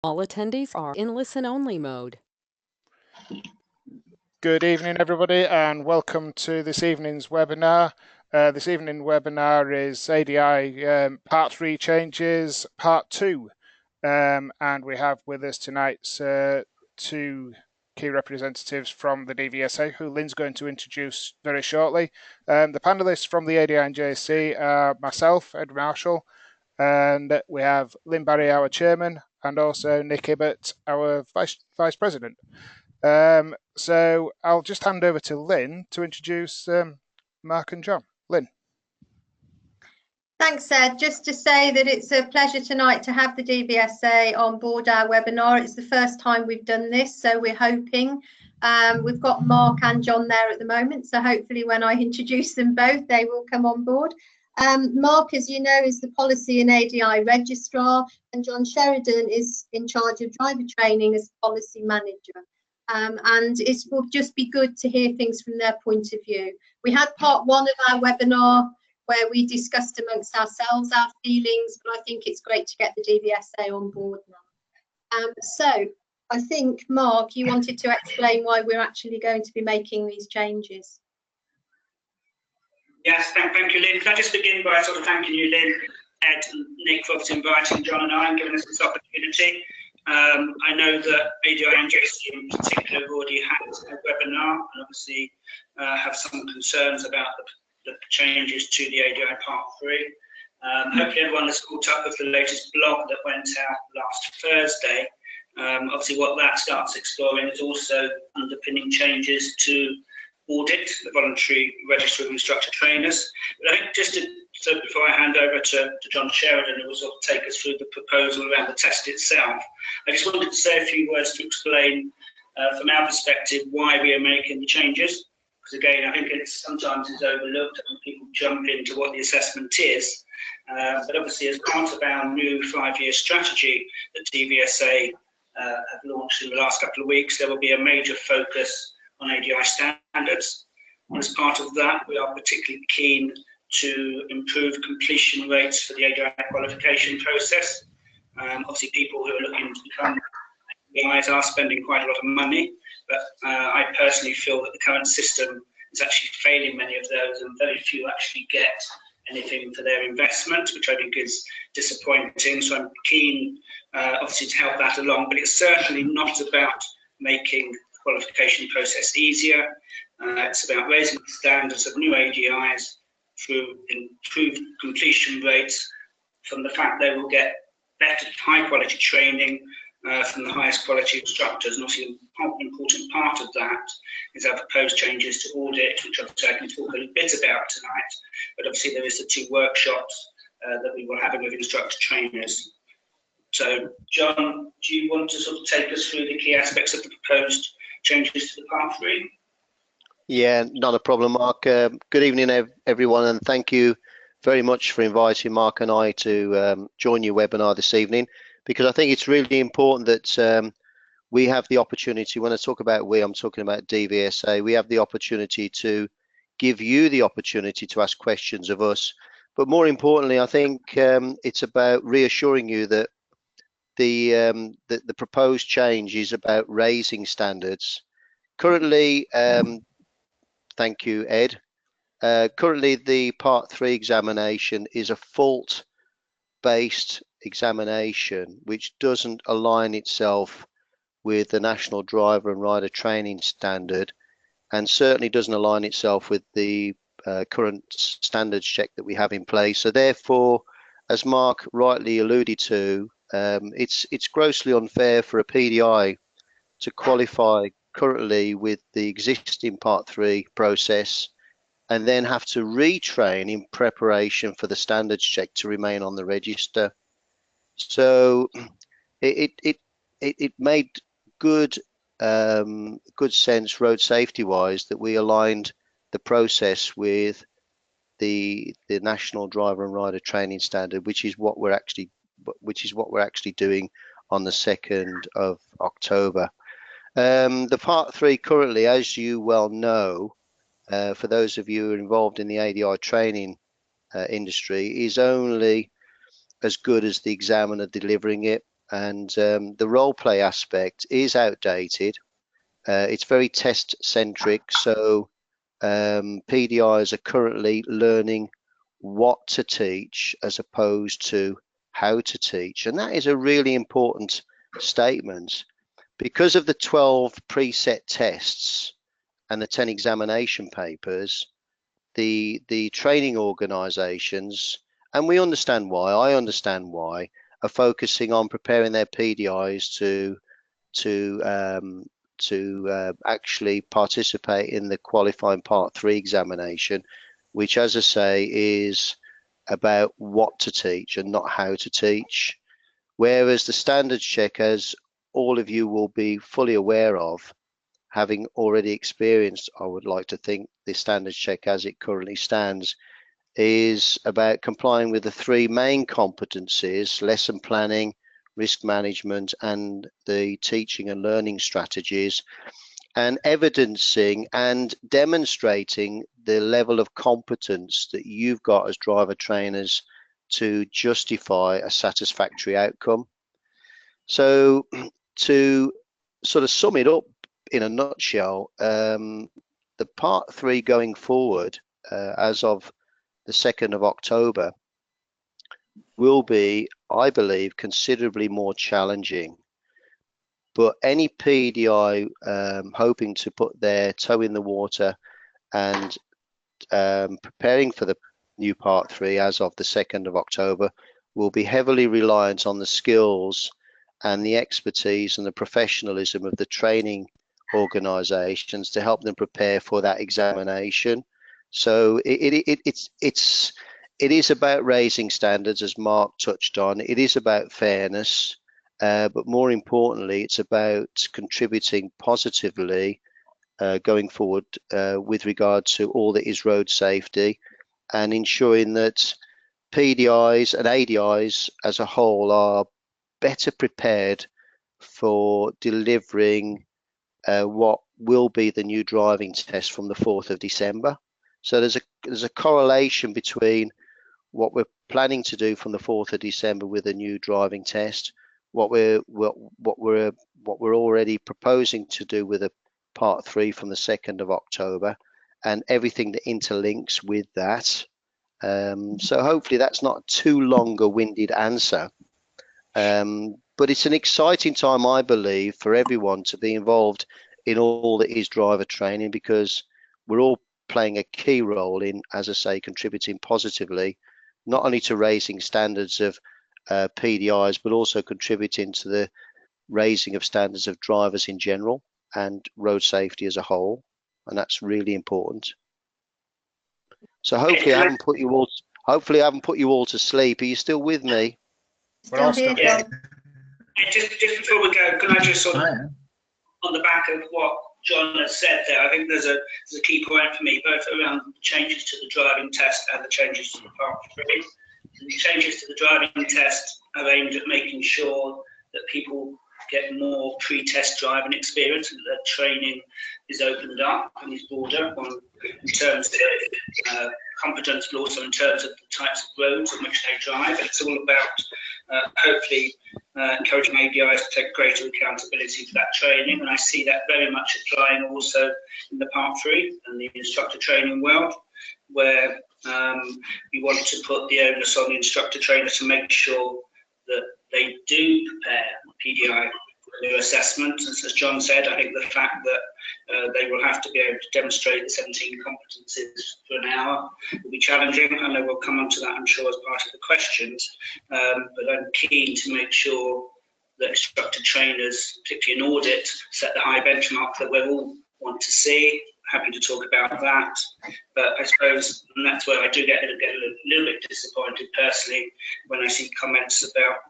All attendees are in listen-only mode. Good evening, everybody, and welcome to this evening's webinar. This evening webinar is ADI Part 3 Changes, Part 2. And we have with us tonight two key representatives from the DVSA, who Lynne's going to introduce very shortly. The panelists from the ADI and JSC are myself, Ed Marshall, and we have Lynne Barry, our chairman, and also Nick Ibbott, our vice president. So I'll just hand over to Lynne to introduce Mark and John. Lynne. Thanks, Ed. Just to say that it's a pleasure tonight to have the DVSA on board our webinar. It's the first time we've done this, so we're hoping. We've got Mark and John there at the moment, so hopefully when I introduce them both, they will come on board. Mark, as you know, is the Policy and ADI Registrar, and John Sheridan is in charge of driver training as Policy Manager. And it will just be good to hear things from their point of view. We had part 1 of our webinar where we discussed amongst ourselves our feelings, but I think it's great to get the DVSA on board now. So I think, Mark, you wanted to explain why we're actually going to be making these changes. Yes, thank you, Lynne. Can I just begin by sort of thanking you, Lynne, Ed and Nick, for inviting John and I and giving us this opportunity. I know that ADI and JSC in particular have already had a webinar and obviously have some concerns about the changes to the ADI Part 3. Hopefully everyone has caught up with the latest blog that went out last Thursday. Obviously what that starts exploring is also underpinning changes to audit, the voluntary register of instructor trainers. But I think so before I hand over to John Sheridan, who will sort of take us through the proposal around the test itself, I just wanted to say a few words to explain from our perspective why we are making the changes. Because again, I think sometimes it's overlooked when people jump into what the assessment is. But obviously as part of our new 5-year strategy that DVSA have launched in the last couple of weeks, there will be a major focus on ADI standards. And as part of that, we are particularly keen to improve completion rates for the ADI qualification process. Obviously, people who are looking to become ADIs are spending quite a lot of money, but I personally feel that the current system is actually failing many of those, and very few actually get anything for their investment, which I think is disappointing. So I'm keen, obviously, to help that along, but it's certainly not about making the qualification process easier. It's about raising the standards of new ADIs through improved completion rates from the fact they will get better, high-quality training from the highest quality instructors. And obviously, an important part of that is our proposed changes to audit, which obviously I can talk a little bit about tonight. But obviously, there is the 2 workshops that we will have with instructor trainers. So, John, do you want to sort of take us through the key aspects of the proposed changes to the Part 3? Yeah, not a problem, Mark. Good evening, everyone, and thank you very much for inviting Mark and I to join your webinar this evening, because I think it's really important that we have the opportunity, when I talk about we, I'm talking about DVSA, we have the opportunity to give you the opportunity to ask questions of us. But more importantly, I think it's about reassuring you that the proposed change is about raising standards. Currently, thank you, Ed. Currently, the Part 3 examination is a fault-based examination, which doesn't align itself with the National Driver and Rider Training Standard, and certainly doesn't align itself with the current standards check that we have in place. So therefore, as Mark rightly alluded to, it's grossly unfair for a PDI to qualify currently with the existing Part 3 process and then have to retrain in preparation for the standards check to remain on the register. So it made good sense road safety wise that we aligned the process with the National Driver and Rider Training Standard, which is what we're actually doing on the 2nd of October. The Part 3 currently, as you well know, for those of you who are involved in the ADI training industry, is only as good as the examiner delivering it. and the role play aspect is outdated. It's very test centric, so PDIs are currently learning what to teach as opposed to how to teach, and that is a really important statement. Because of the 12 preset tests and the 10 examination papers, the training organisations, and we understand why, I understand why, are focusing on preparing their PDIs to actually participate in the qualifying Part 3 examination, which, as I say, is about what to teach and not how to teach. Whereas the standards check, as all of you will be fully aware of, having already experienced, I would like to think, the standards check as it currently stands, is about complying with the 3 main competencies: lesson planning, risk management, and the teaching and learning strategies, and evidencing and demonstrating the level of competence that you've got as driver trainers to justify a satisfactory outcome. So to sort of sum it up in a nutshell, the Part 3 going forward, as of the 2nd of October, will be, I believe, considerably more challenging. But any PDI hoping to put their toe in the water and preparing for the new Part 3 as of the 2nd of October will be heavily reliant on the skills and the expertise and the professionalism of the training organisations to help them prepare for that examination. So it is about raising standards, as Mark touched on. It is about fairness, but more importantly, it's about contributing positively going forward with regard to all that is road safety, and ensuring that PDIs and ADIs as a whole are better prepared for delivering what will be the new driving test from the 4th of December. So there's a correlation between what we're planning to do from the 4th of December with a new driving test, what we're already proposing to do with a Part 3 from the 2nd of October, and everything that interlinks with that. So hopefully that's not too long a winded answer. But it's an exciting time, I believe, for everyone to be involved in all that is driver training, because we're all playing a key role in, as I say, contributing positively, not only to raising standards of PDIs, but also contributing to the raising of standards of drivers in general and road safety as a whole. And that's really important. So hopefully I haven't put you all to sleep. Are you still with me? Still here, John. Just before we go, can I just sort of, on the back of what John has said there, I think there's a key point for me, both around the changes to the driving test and the changes to the Part 3. The changes to the driving test are aimed at making sure that people get more pre-test driving experience, and that training is opened up and is broader in terms of competence, but also in terms of the types of roads on which they drive. It's all about hopefully encouraging ADIs to take greater accountability for that training, and I see that very much applying also in the Part 3 and the instructor training world, where we want to put the onus on the instructor trainer to make sure that they do prepare PDI for new assessment. As John said, I think the fact that they will have to be able to demonstrate the 17 competencies for an hour will be challenging. I know we'll come on to that, I'm sure, as part of the questions, but I'm keen to make sure that instructor trainers, particularly in audit, set the high benchmark that we all want to see. Happy to talk about that, but I suppose, and that's where I do get a little bit disappointed personally when I see comments about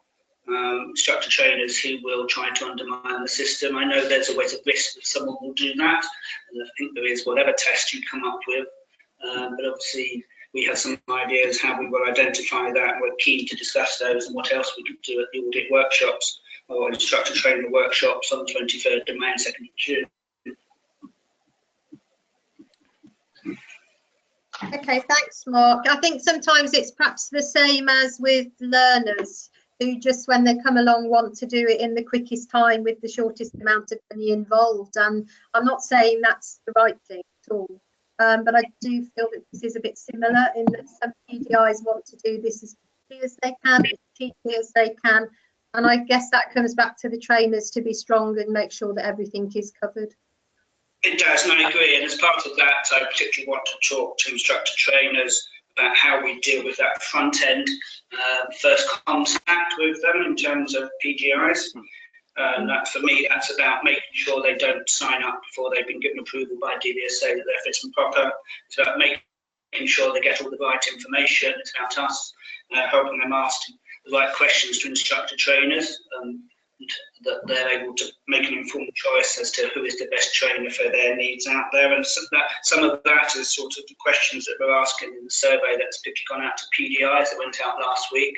instructor trainers who will try to undermine the system. I know there's always a risk that someone will do that, and I think there is whatever test you come up with, but obviously we have some ideas how we will identify that. We're keen to discuss those and what else we could do at the audit workshops or instructor trainer workshops on the 23rd of May and 2nd of June. Okay, thanks, Mark. I think sometimes it's perhaps the same as with learners. who just when they come along want to do it in the quickest time with the shortest amount of money involved. And I'm not saying that's the right thing at all, but I do feel that this is a bit similar in that some PDIs want to do this as quickly as they can, as cheaply as they can. And I guess that comes back to the trainers to be strong and make sure that everything is covered. It does, and I agree. And as part of that, I particularly want to talk to instructor trainers about how we deal with that front end first contact with them in terms of PGIs. That for me, that's about making sure they don't sign up before they've been given approval by DVSA that they're fit and proper. It's about making sure they get all the right information. It's about us helping them ask the right questions to instructor trainers, and that they're able to make an informed choice as to who is the best trainer for their needs out there. And some of that is sort of the questions that we're asking in the survey that's particularly gone out to PDIs that went out last week.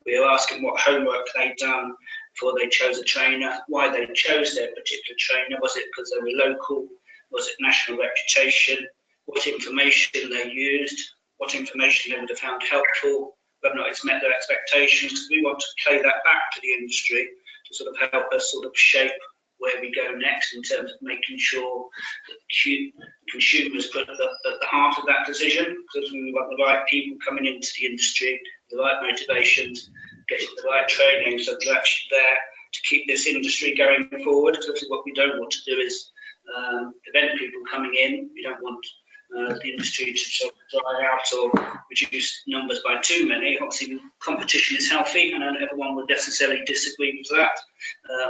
We are asking what homework they'd done before they chose a trainer, why they chose their particular trainer. Was it because they were local? Was it national reputation? What information they used? What information they would have found helpful? Whether or not it's met their expectations. We want to play that back to the industry to sort of help us sort of shape where we go next in terms of making sure that consumers put at the heart of that decision, because we want the right people coming into the industry, the right motivations, getting the right training, so they're actually there to keep this industry going forward. Because what we don't want to do is prevent people coming in. We don't want the industry to sort of dry out or reduce numbers by too many. Obviously, competition is healthy, and everyone would necessarily disagree with that.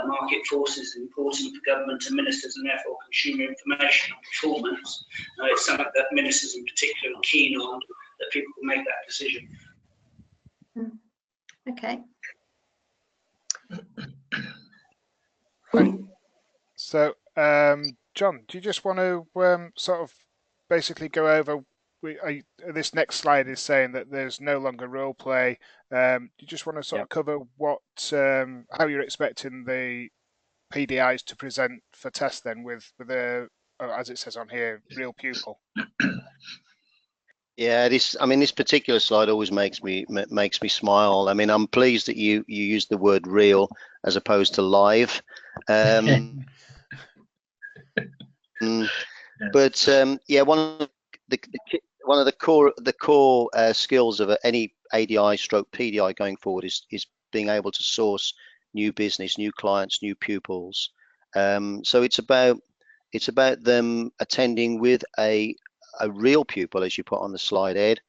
Market forces are important for government and ministers, and therefore consumer information and performance. It's something that ministers in particular are keen on, that people will make that decision. Okay. So, John, do you just want to sort of basically go over? This next slide is saying that there's no longer role play. Do you just want to sort of cover what, how you're expecting the PDIs to present for test then with a, as it says on here, real pupil? Yeah, this particular slide always makes me smile. I mean, I'm pleased that you use the word real as opposed to live. But yeah, one of the core skills of any ADI stroke PDI going forward is being able to source new business, new clients, new pupils. So it's about them attending with a real pupil, as you put on the slide, Ed.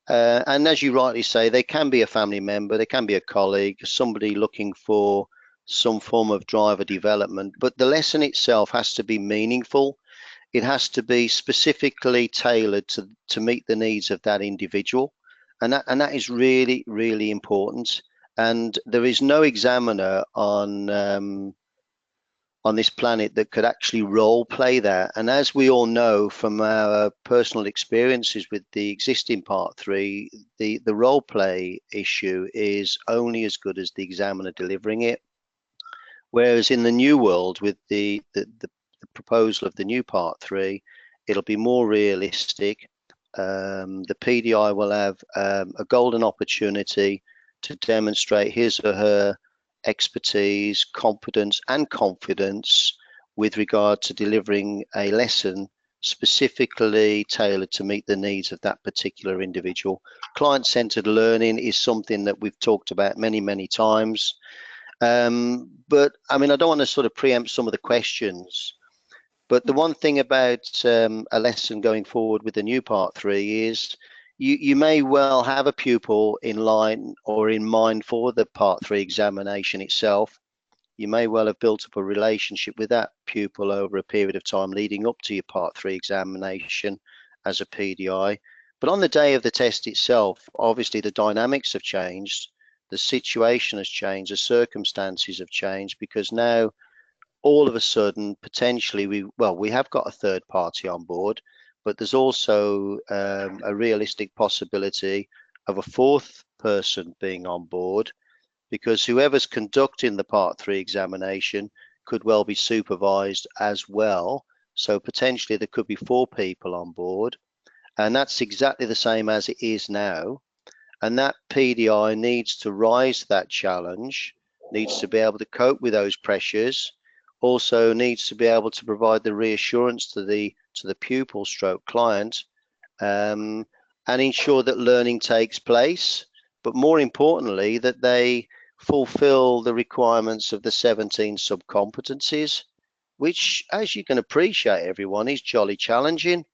And as you rightly say, they can be a family member, they can be a colleague, somebody looking for some form of driver development, but the lesson itself has to be meaningful. It has to be specifically tailored to meet the needs of that individual. And that is really, really important. And there is no examiner on this planet that could actually role play that. And as we all know from our personal experiences with the existing Part 3, the role play issue is only as good as the examiner delivering it. Whereas in the new world, with the proposal of the new Part 3, it'll be more realistic. The PDI will have a golden opportunity to demonstrate his or her expertise, competence and confidence with regard to delivering a lesson specifically tailored to meet the needs of that particular individual. Client-centered learning is something that we've talked about many times. But I mean, I don't want to sort of preempt some of the questions, but the one thing about a lesson going forward with the new Part 3 is you may well have a pupil in line or in mind for the Part 3 examination itself. You may well have built up a relationship with that pupil over a period of time leading up to your Part 3 examination as a PDI. But on the day of the test itself, obviously the dynamics have changed, the situation has changed, the circumstances have changed, because now all of a sudden, potentially, we have got a third party on board, but there's also a realistic possibility of a fourth person being on board, because whoever's conducting the Part 3 examination could well be supervised as well. So potentially there could be 4 people on board, and that's exactly the same as it is now. And that PDI needs to rise to that challenge, needs to be able to cope with those pressures, also needs to be able to provide the reassurance to the pupil stroke client, and ensure that learning takes place, but more importantly, that they fulfill the requirements of the 17 sub-competencies, which, as you can appreciate, everyone, is jolly challenging.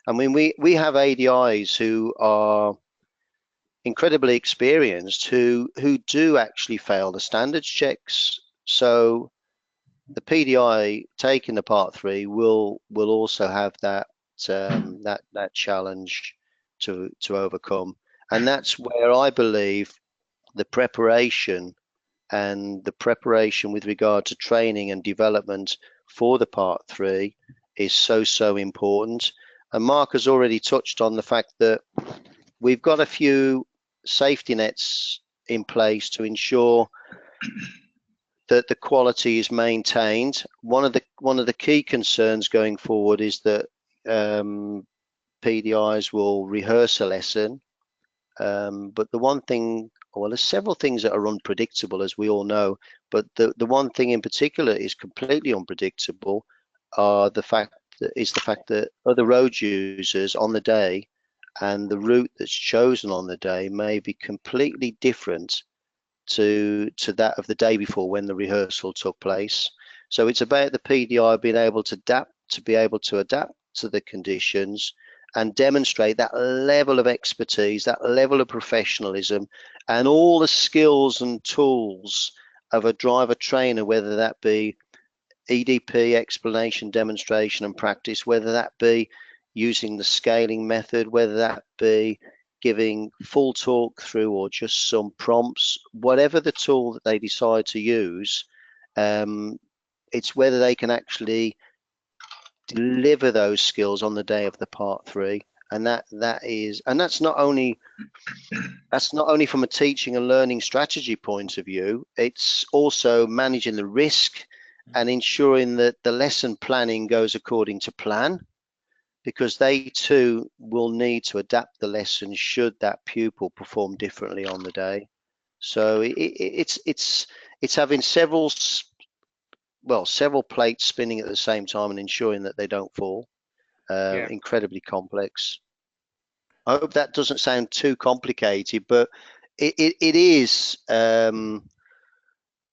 I mean, we have ADIs who are incredibly experienced who do actually fail the standards checks. So the PDI taking the part 3 will also have that that challenge to overcome, and that's where I believe the preparation with regard to training and development for the part 3 is so important. And Mark has already touched on the fact that we've got a few safety nets in place to ensure that the quality is maintained. One of the key concerns going forward is that PDIs will rehearse a lesson, but the one thing, well, there's several things that are unpredictable, as we all know, but the one thing in particular is completely unpredictable, the fact that other road users on the day and the route that's chosen on the day may be completely different to that of the day before when the rehearsal took place. So it's about the PDI being able to adapt to the conditions and demonstrate that level of expertise, that level of professionalism, and all the skills and tools of a driver trainer, whether that be EDP, explanation, demonstration and practice, whether that be using the scaling method, whether that be giving full talk through or just some prompts, whatever the tool that they decide to use, it's whether they can actually deliver those skills on the day of the part 3. And that's not only from a teaching and learning strategy point of view, it's also managing the risk and ensuring that the lesson planning goes according to plan, because they too will need to adapt the lesson should that pupil perform differently on the day. So it's having several plates spinning at the same time and ensuring that they don't fall. Incredibly complex. I hope that doesn't sound too complicated, but it is.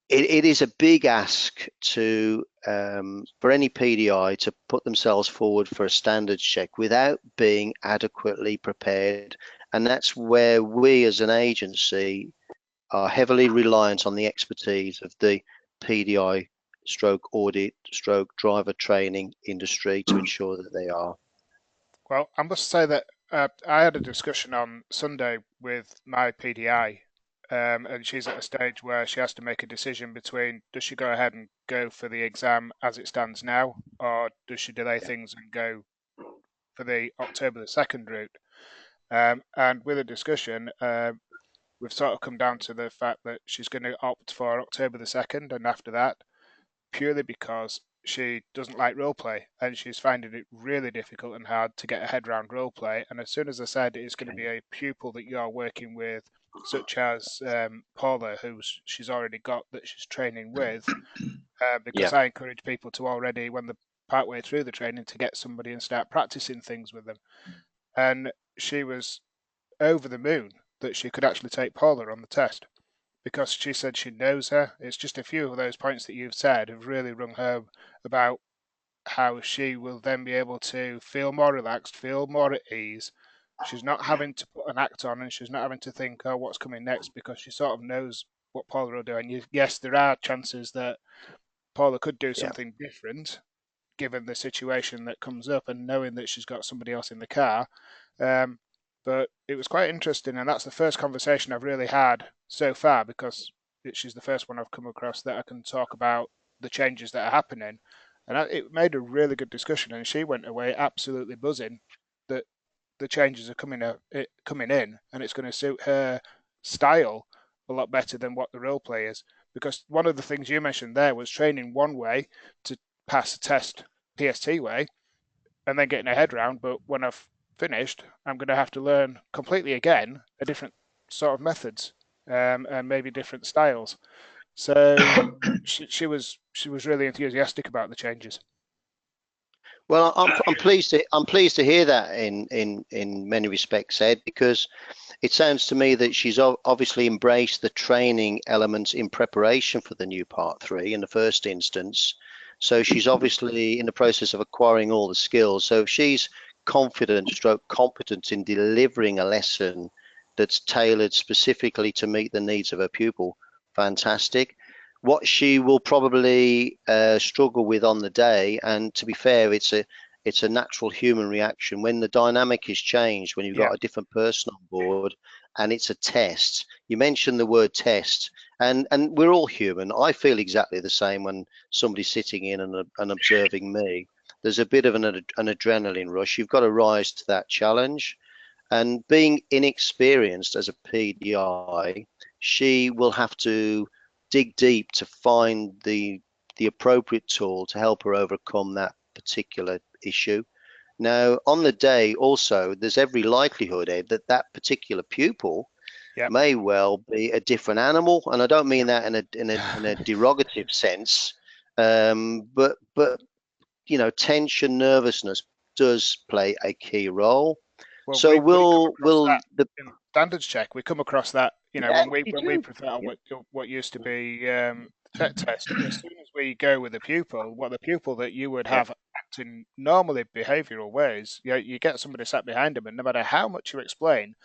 It is a big ask to for any PDI to put themselves forward for a standards check without being adequately prepared, and that's where we as an agency are heavily reliant on the expertise of the PDI stroke audit stroke driver training industry to ensure that they are. Well, I must say that I had a discussion on Sunday with my PDI, and she's at a stage where she has to make a decision between, does she go ahead and go for the exam as it stands now, or does she delay things and go for the October the 2nd route? And with a discussion, we've sort of come down to the fact that she's going to opt for October the 2nd, and after that, purely because she doesn't like role play and she's finding it really difficult and hard to get her head around role play. And as soon as I said it's going to be a pupil that you're working with, such as Paula, who she's already got that she's training with, because I encourage people to already, when they're partway through the training, to get somebody and start practicing things with them. And she was over the moon that she could actually take Paula on the test, because she said she knows her. It's just a few of those points that you've said have really rung home about how she will then be able to feel more relaxed, feel more at ease. She's not having to put an act on and she's not having to think, oh, what's coming next, because she sort of knows what Paula will do. And yes, there are chances that Paula could do something different given the situation that comes up and knowing that she's got somebody else in the car. But it was quite interesting, and that's the first conversation I've really had so far, because she's the first one I've come across that I can talk about the changes that are happening. And it made a really good discussion, and she went away absolutely buzzing that the changes are coming in, and it's going to suit her style a lot better than what the role play is. Because one of the things you mentioned there was training one way to pass a test PST way, and then getting her head round. But when I've finished, I'm going to have to learn completely again a different sort of methods and maybe different styles. So she was really enthusiastic about the changes. Well, I'm pleased to hear that in many respects, Ed, because it sounds to me that she's obviously embraced the training elements in preparation for the new Part 3 in the first instance. So she's obviously in the process of acquiring all the skills. So if she's confident, stroke competent in delivering a lesson that's tailored specifically to meet the needs of her pupil, fantastic. What she will probably struggle with on the day, and to be fair, it's a natural human reaction when the dynamic is changed, when you've got a different person on board and it's a test. You mentioned the word test, and we're all human. I feel exactly the same when somebody's sitting in and observing me. There's a bit of an adrenaline rush. You've got to rise to that challenge. And being inexperienced as a PDI, she will have to dig deep to find the appropriate tool to help her overcome that particular issue. Now, on the day also, there's every likelihood, Ed, that particular pupil may well be a different animal, and I don't mean that in a derogative sense, but you know, tension, nervousness does play a key role. Well, so we'll the standards check. We come across that, you know, when we prepare what used to be tech test. As soon as we go with the pupil, the pupil that you would have acting normally behavioural ways, you get somebody sat behind them, and no matter how much you explain,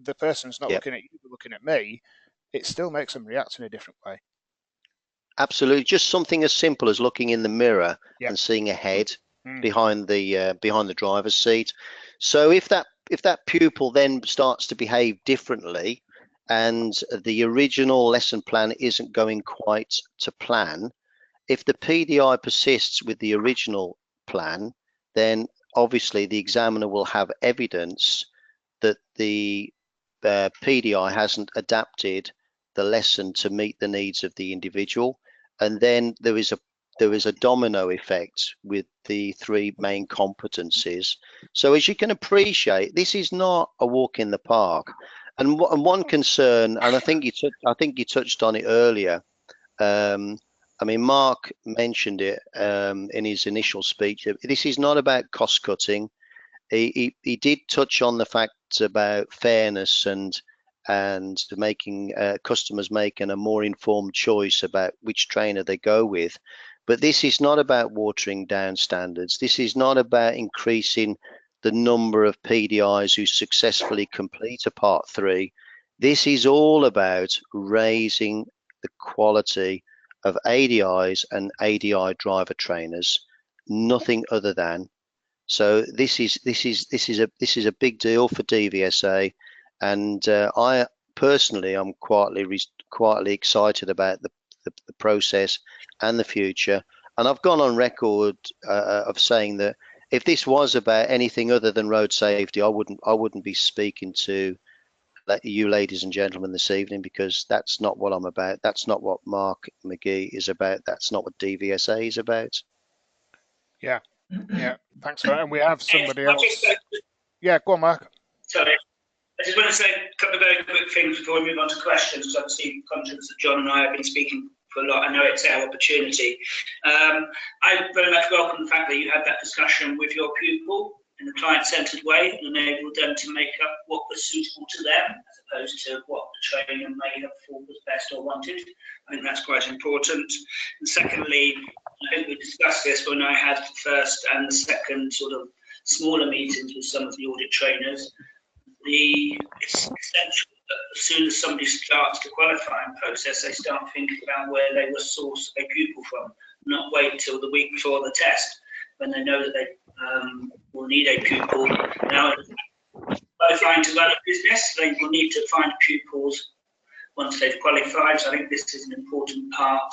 the person's not looking at you, they're looking at me. It still makes them react in a different way. Absolutely, just something as simple as looking in the mirror and seeing a head behind the driver's seat. So if that pupil then starts to behave differently, and the original lesson plan isn't going quite to plan, if the PDI persists with the original plan, then obviously the examiner will have evidence that the PDI hasn't adapted the lesson to meet the needs of the individual, and then there is a domino effect with the three main competencies. So as you can appreciate, this is not a walk in the park. And one concern, and I think you touched on it earlier. I mean, Mark mentioned it in his initial speech. This is not about cost cutting. He did touch on the fact about fairness and making customers making a more informed choice about which trainer they go with. But this is not about watering down standards. This is not about increasing the number of PDIs who successfully complete a Part 3. This is all about raising the quality of ADIs and ADI driver trainers, nothing other than. So this is a big deal for DVSA, and I personally am quietly excited about the process and the future. And I've gone on record of saying that if this was about anything other than road safety, I wouldn't be speaking to you ladies and gentlemen this evening, because that's not what I'm about. That's not what Mark Magee is about. That's not what DVSA is about. Yeah, thanks for that. And we have somebody else. Yeah, go on, Mark. Sorry. I just want to say a couple of very quick things before we move on to questions, because obviously conscious that John and I have been speaking for a lot. I know it's our opportunity. I very much welcome the fact that you had that discussion with your pupil in a client-centred way and enabled them to make up what was suitable to them, as opposed to what the trainer may have thought was best or wanted. I think that's quite important. And secondly, I think we discussed this when I had the first and second sort of smaller meetings with some of the audit trainers. It's essential that as soon as somebody starts the qualifying process, they start thinking about where they will source a pupil from, not wait till the week before the test when they know that they will need a pupil. Now, qualifying to run a business, they will need to find pupils once they've qualified. So I think this is an important part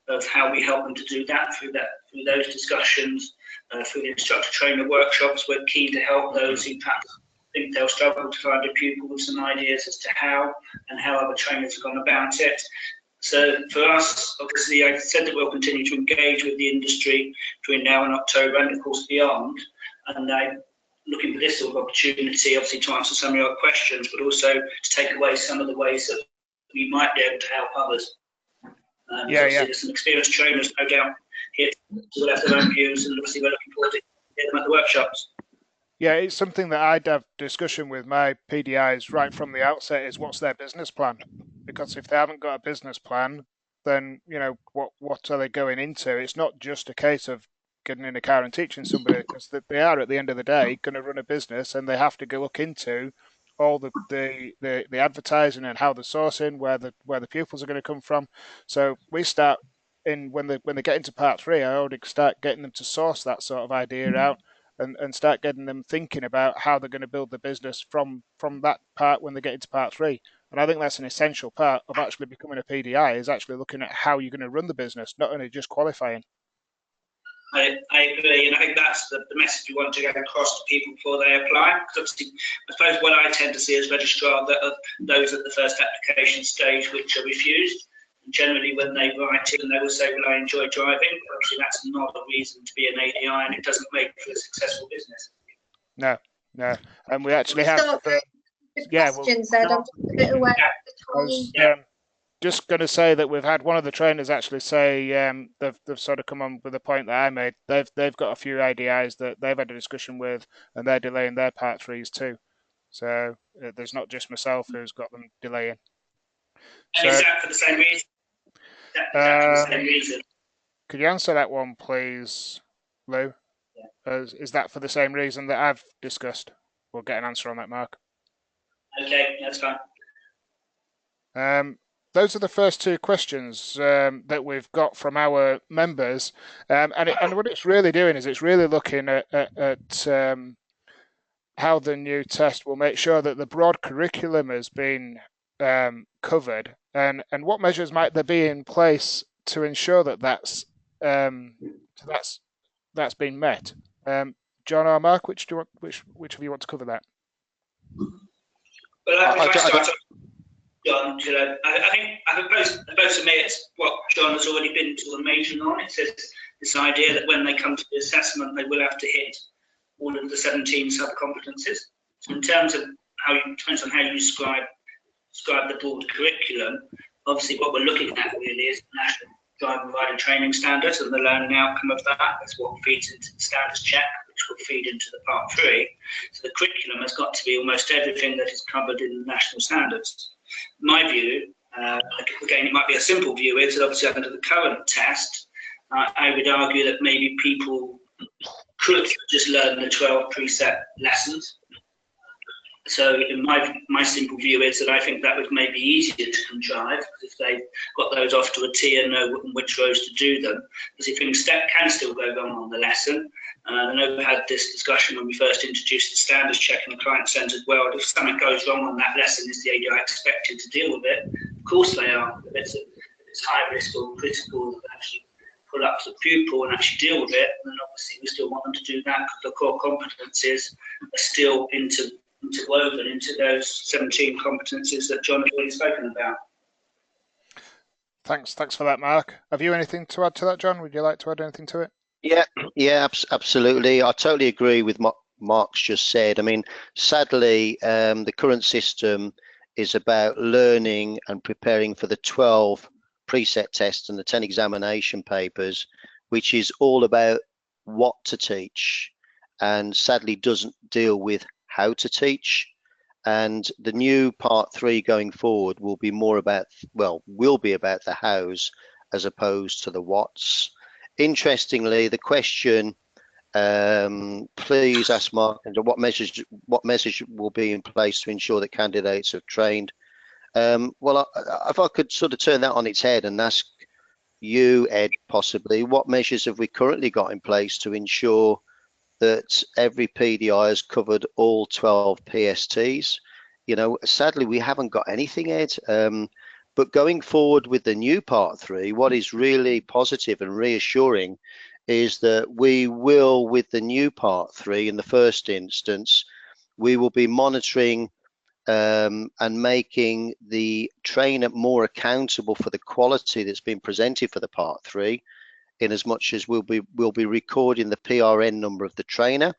of how we help them to do that through those discussions, through the instructor trainer workshops. We're keen to help those who perhaps think they'll struggle to find a pupil with some ideas as to how and how other trainers have gone about it. So for us, obviously, I said that we'll continue to engage with the industry between now and October and, of course, beyond. And I looking for this sort of opportunity, obviously to answer some of your questions, but also to take away some of the ways that we might be able to help others. There's some experienced trainers, no doubt, here who will have their own views, and obviously we're looking forward to getting them at the workshops. Yeah, it's something that I'd have discussion with my PDIs right from the outset is what's their business plan? Because if they haven't got a business plan, then, you know, what are they going into? It's not just a case of getting in a car and teaching somebody, because they are at the end of the day going to run a business, and they have to go look into all the advertising and how the sourcing, where the pupils are going to come from. So we start in when they get into part 3, I already start getting them to source that sort of idea out. And start getting them thinking about how they're going to build the business from that part when they get into part 3. And I think that's an essential part of actually becoming a PDI, is actually looking at how you're going to run the business, not only just qualifying. I agree, and I think that's the message we want to get across to people before they apply. Because obviously, I suppose what I tend to see as registrar, that are those at the first application stage which are refused. And generally, when they write in, they will say, "Well, I enjoy driving." But obviously, that's not a reason to be an ADI, and it doesn't make for a successful business. No, and we actually have. Questions, Ed. I'm just a bit aware of the time. Just going to say that we've had one of the trainers actually say they've sort of come on with the point that I made. They've got a few ADIs that they've had a discussion with, and they're delaying their part 3s too. So there's not just myself who's got them delaying. And is that for the same reason? For the same reason? Could you answer that one, please, Lou? Yeah. Is that for the same reason that I've discussed? We'll get an answer on that, Mark. Okay, that's fine. Those are the first 2 questions that we've got from our members, and what it's really doing is it's really looking at how the new test will make sure that the broad curriculum has been covered, and what measures might there be in place to ensure that that's been met. John or Mark, which of you want to cover that? Well, if I start off, John, I suppose for me it's what John has already been sort of majoring on. It says this idea that when they come to the assessment, they will have to hit all of the 17 sub-competencies. So in terms of depends on how you describe the broad curriculum, obviously what we're looking at really is the National Driving Rider Training Standards and the learning outcome of that. That's what feeds into the standards check, which will feed into the part 3. So the curriculum has got to be almost everything that is covered in the national standards. My view, again, it might be a simple view, is that obviously under the current test, I would argue that maybe people could just learn the 12 preset lessons. So in my simple view is that I think that would maybe easier to contrive, because if they've got those off to a T and know which rows to do them, because if things can still go wrong on the lesson. I know we had this discussion when we first introduced the standards check in the client centre as well. If something goes wrong on that lesson, is the ADI expected to deal with it? Of course they are. If it's high risk or critical, they actually pull up to the pupil and actually deal with it, then obviously we still want them to do that, because the core competencies are still interwoven into those 17 competencies that John has already spoken about. Thanks for that, Mark. Have you anything to add to that, John? Would you like to add anything to it? Yeah, absolutely. I totally agree with what Mark's just said. I mean, sadly, the current system is about learning and preparing for the 12 preset tests and the 10 examination papers, which is all about what to teach, and sadly doesn't deal with how to teach. And the new part 3 going forward will be more about, will be about the hows as opposed to the whats. Interestingly, the question, please ask Mark, what measures will be in place to ensure that candidates have trained. Well, if I could sort of turn that on its head and ask you, Ed, possibly, what measures have we currently got in place to ensure that every PDI has covered all 12 PSTs? You know, sadly, we haven't got anything, Ed. But going forward with the new part 3, what is really positive and reassuring is that we will, with the new part 3, in the first instance, we will be monitoring and making the trainer more accountable for the quality that's been presented for the part 3, in as much as we'll be recording the PRN number of the trainer.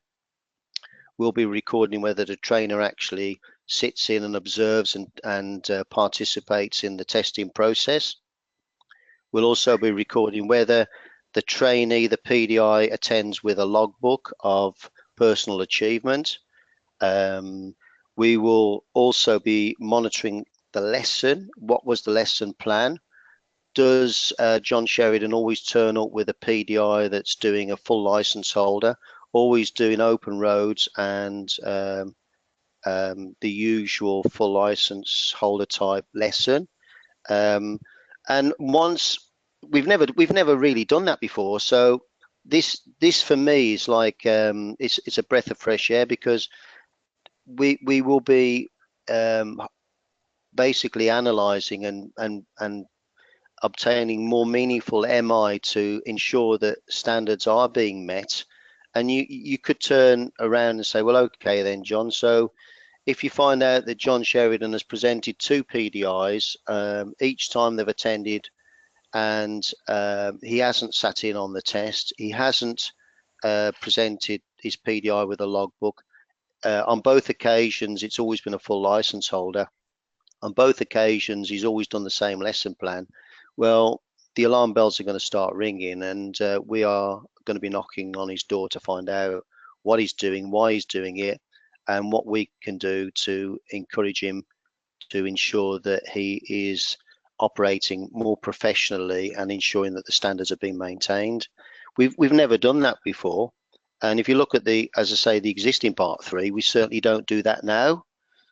we'll be recording whether the trainer actually sits in and observes and participates in the testing process. We'll also be recording whether the trainee, the PDI, attends with a logbook of personal achievement. We will also be monitoring the lesson. What was the lesson plan? Does John Sheridan always turn up with a PDI that's doing a full license holder, always doing open roads and the usual full license holder type lesson? And once we've never really done that before, so this for me is like it's a breath of fresh air, because we will be basically analysing and obtaining more meaningful MI to ensure that standards are being met. And you could turn around and say, well, okay then, John, so if you find out that John Sheridan has presented 2 PDIs each time they've attended, and he hasn't sat in on the test, he hasn't presented his PDI with a logbook, on both occasions it's always been a full license holder, on both occasions he's always done the same lesson plan, well, the alarm bells are going to start ringing, and we are going to be knocking on his door to find out what he's doing, why he's doing it, and what we can do to encourage him to ensure that he is operating more professionally and ensuring that the standards are being maintained. We've never done that before, and if you look at the, as I say, the existing Part 3, we certainly don't do that now.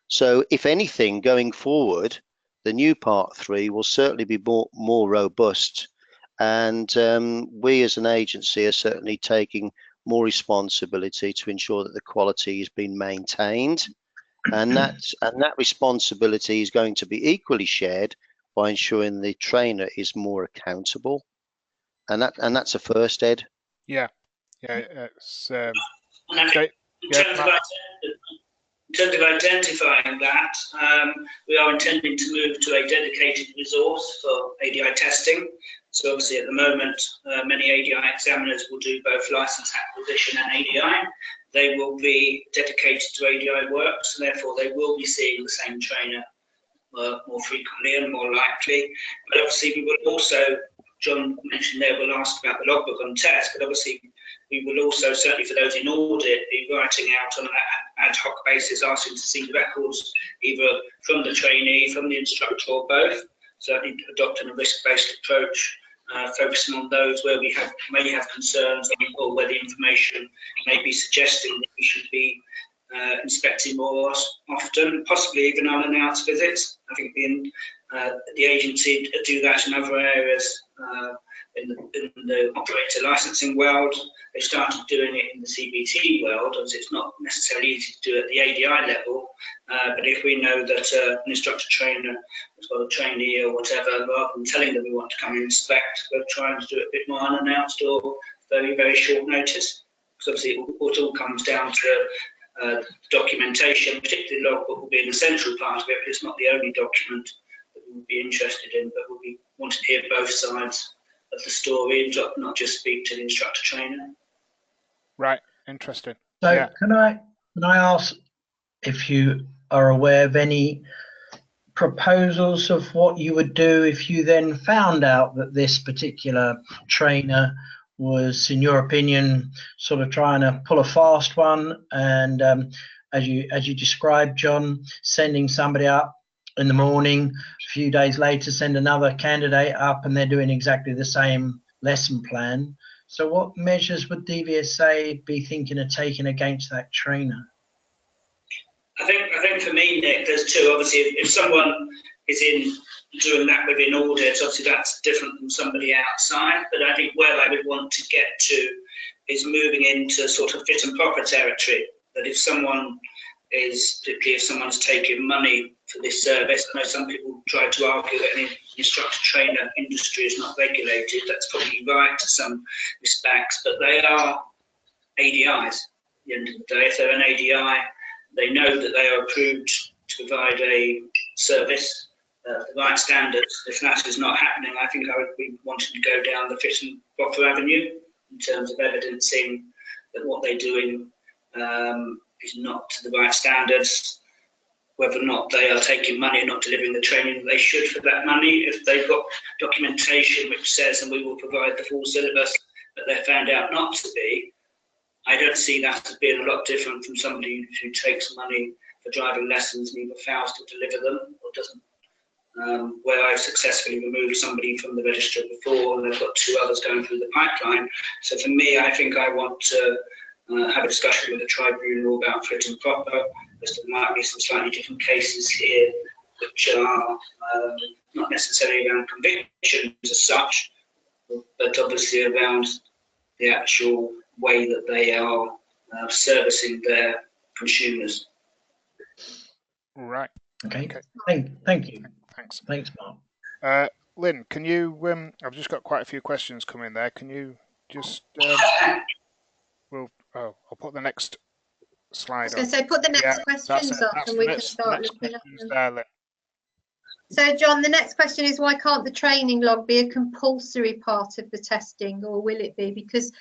So if anything, going forward, the new Part 3 will certainly be more robust, and we as an agency are certainly taking more responsibility to ensure that the quality is being maintained, and that responsibility is going to be equally shared by ensuring the trainer is more accountable, and that's a first, Ed. Yeah, it's okay. In terms of identifying that, we are intending to move to a dedicated resource for ADI testing. So obviously at the moment, many ADI examiners will do both license acquisition and ADI. They will be dedicated to ADI work, so therefore they will be seeing the same trainer more frequently and more likely. But obviously we will also, John mentioned there, we'll ask about the logbook on test, but obviously we will also, certainly for those in audit, be writing out on an ad hoc basis, asking to see the records either from the trainee, from the instructor, or both. Certainly adopting a risk-based approach, focusing on those where we may have concerns or where the information may be suggesting that we should be inspecting more often, possibly even unannounced visits. I think the agency do that in other areas. In the operator licensing world, they started doing it in the CBT world, as it's not necessarily easy to do at the ADI level. But if we know that an instructor trainer has got a trainee or whatever, rather than telling them we want to come and inspect, we're trying to do it a bit more unannounced or very, very short notice. Because obviously it all comes down to documentation, particularly logbook will be an essential part of it, but it's not the only document that we would be interested in, but we'll be wanting to hear both sides of the story and not just speak to the instructor trainer. right. Interesting. So yeah. can I ask if you are aware of any proposals of what you would do if you then found out that this particular trainer was, in your opinion, sort of trying to pull a fast one, and as you described, John, sending somebody up in the morning, a few days later send another candidate up and they're doing exactly the same lesson plan. So what measures would DVSA be thinking of taking against that trainer? I think for me, Nick, there's two. Obviously, if someone is doing that within audit, obviously that's different from somebody outside. But I think where I would want to get to is moving into sort of fit and proper territory. That if someone is, particularly if someone's taking money for this service, I know some people try to argue that any instructor trainer industry is not regulated. That's probably right to some respects, but they are ADIs. At the end of the day, if they're an ADI, they know that they are approved to provide a service, the right standards. If that is not happening, I think I would be wanting to go down the fit and proper avenue in terms of evidencing that what they're doing is not to the right standards, whether or not they are taking money and not delivering the training that they should for that money. If they've got documentation which says, and we will provide the full syllabus, that they're found out not to be, I don't see that as being a lot different from somebody who takes money for driving lessons and either fails to deliver them or doesn't. Where I've successfully removed somebody from the register before, and I've got 2 others going through the pipeline. So for me, I think I want to have a discussion with the tribunal about fit and proper, as there might be some slightly different cases here, which are not necessarily around convictions as such, but obviously around the actual way that they are servicing their consumers. Right. Okay. Thank you. Thanks. Thanks, Mark. Lynne, can you? I've just got quite a few questions coming there. Can you just? I'll put the next slide. I was going to say, put the next questions up, and we can next start looking at them. there, Lynne. So, John, the next question is, why can't the training log be a compulsory part of the testing, or will it be? Because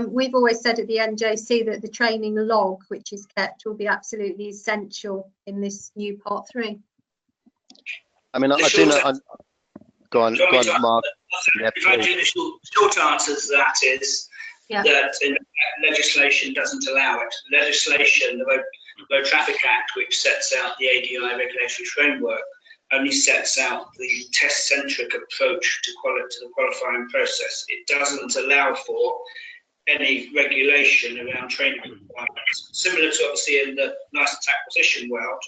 we've always said at the NJC that the training log, which is kept, will be absolutely essential in this new Part 3. I mean, I do know. Go on, Mark. If I do the short answer to that is that legislation doesn't allow it. Legislation, the Road Traffic Act, which sets out the ADI regulatory framework, only sets out the test-centric approach to the qualifying process. It doesn't allow for any regulation around training requirements. Similar to obviously in the licence acquisition world,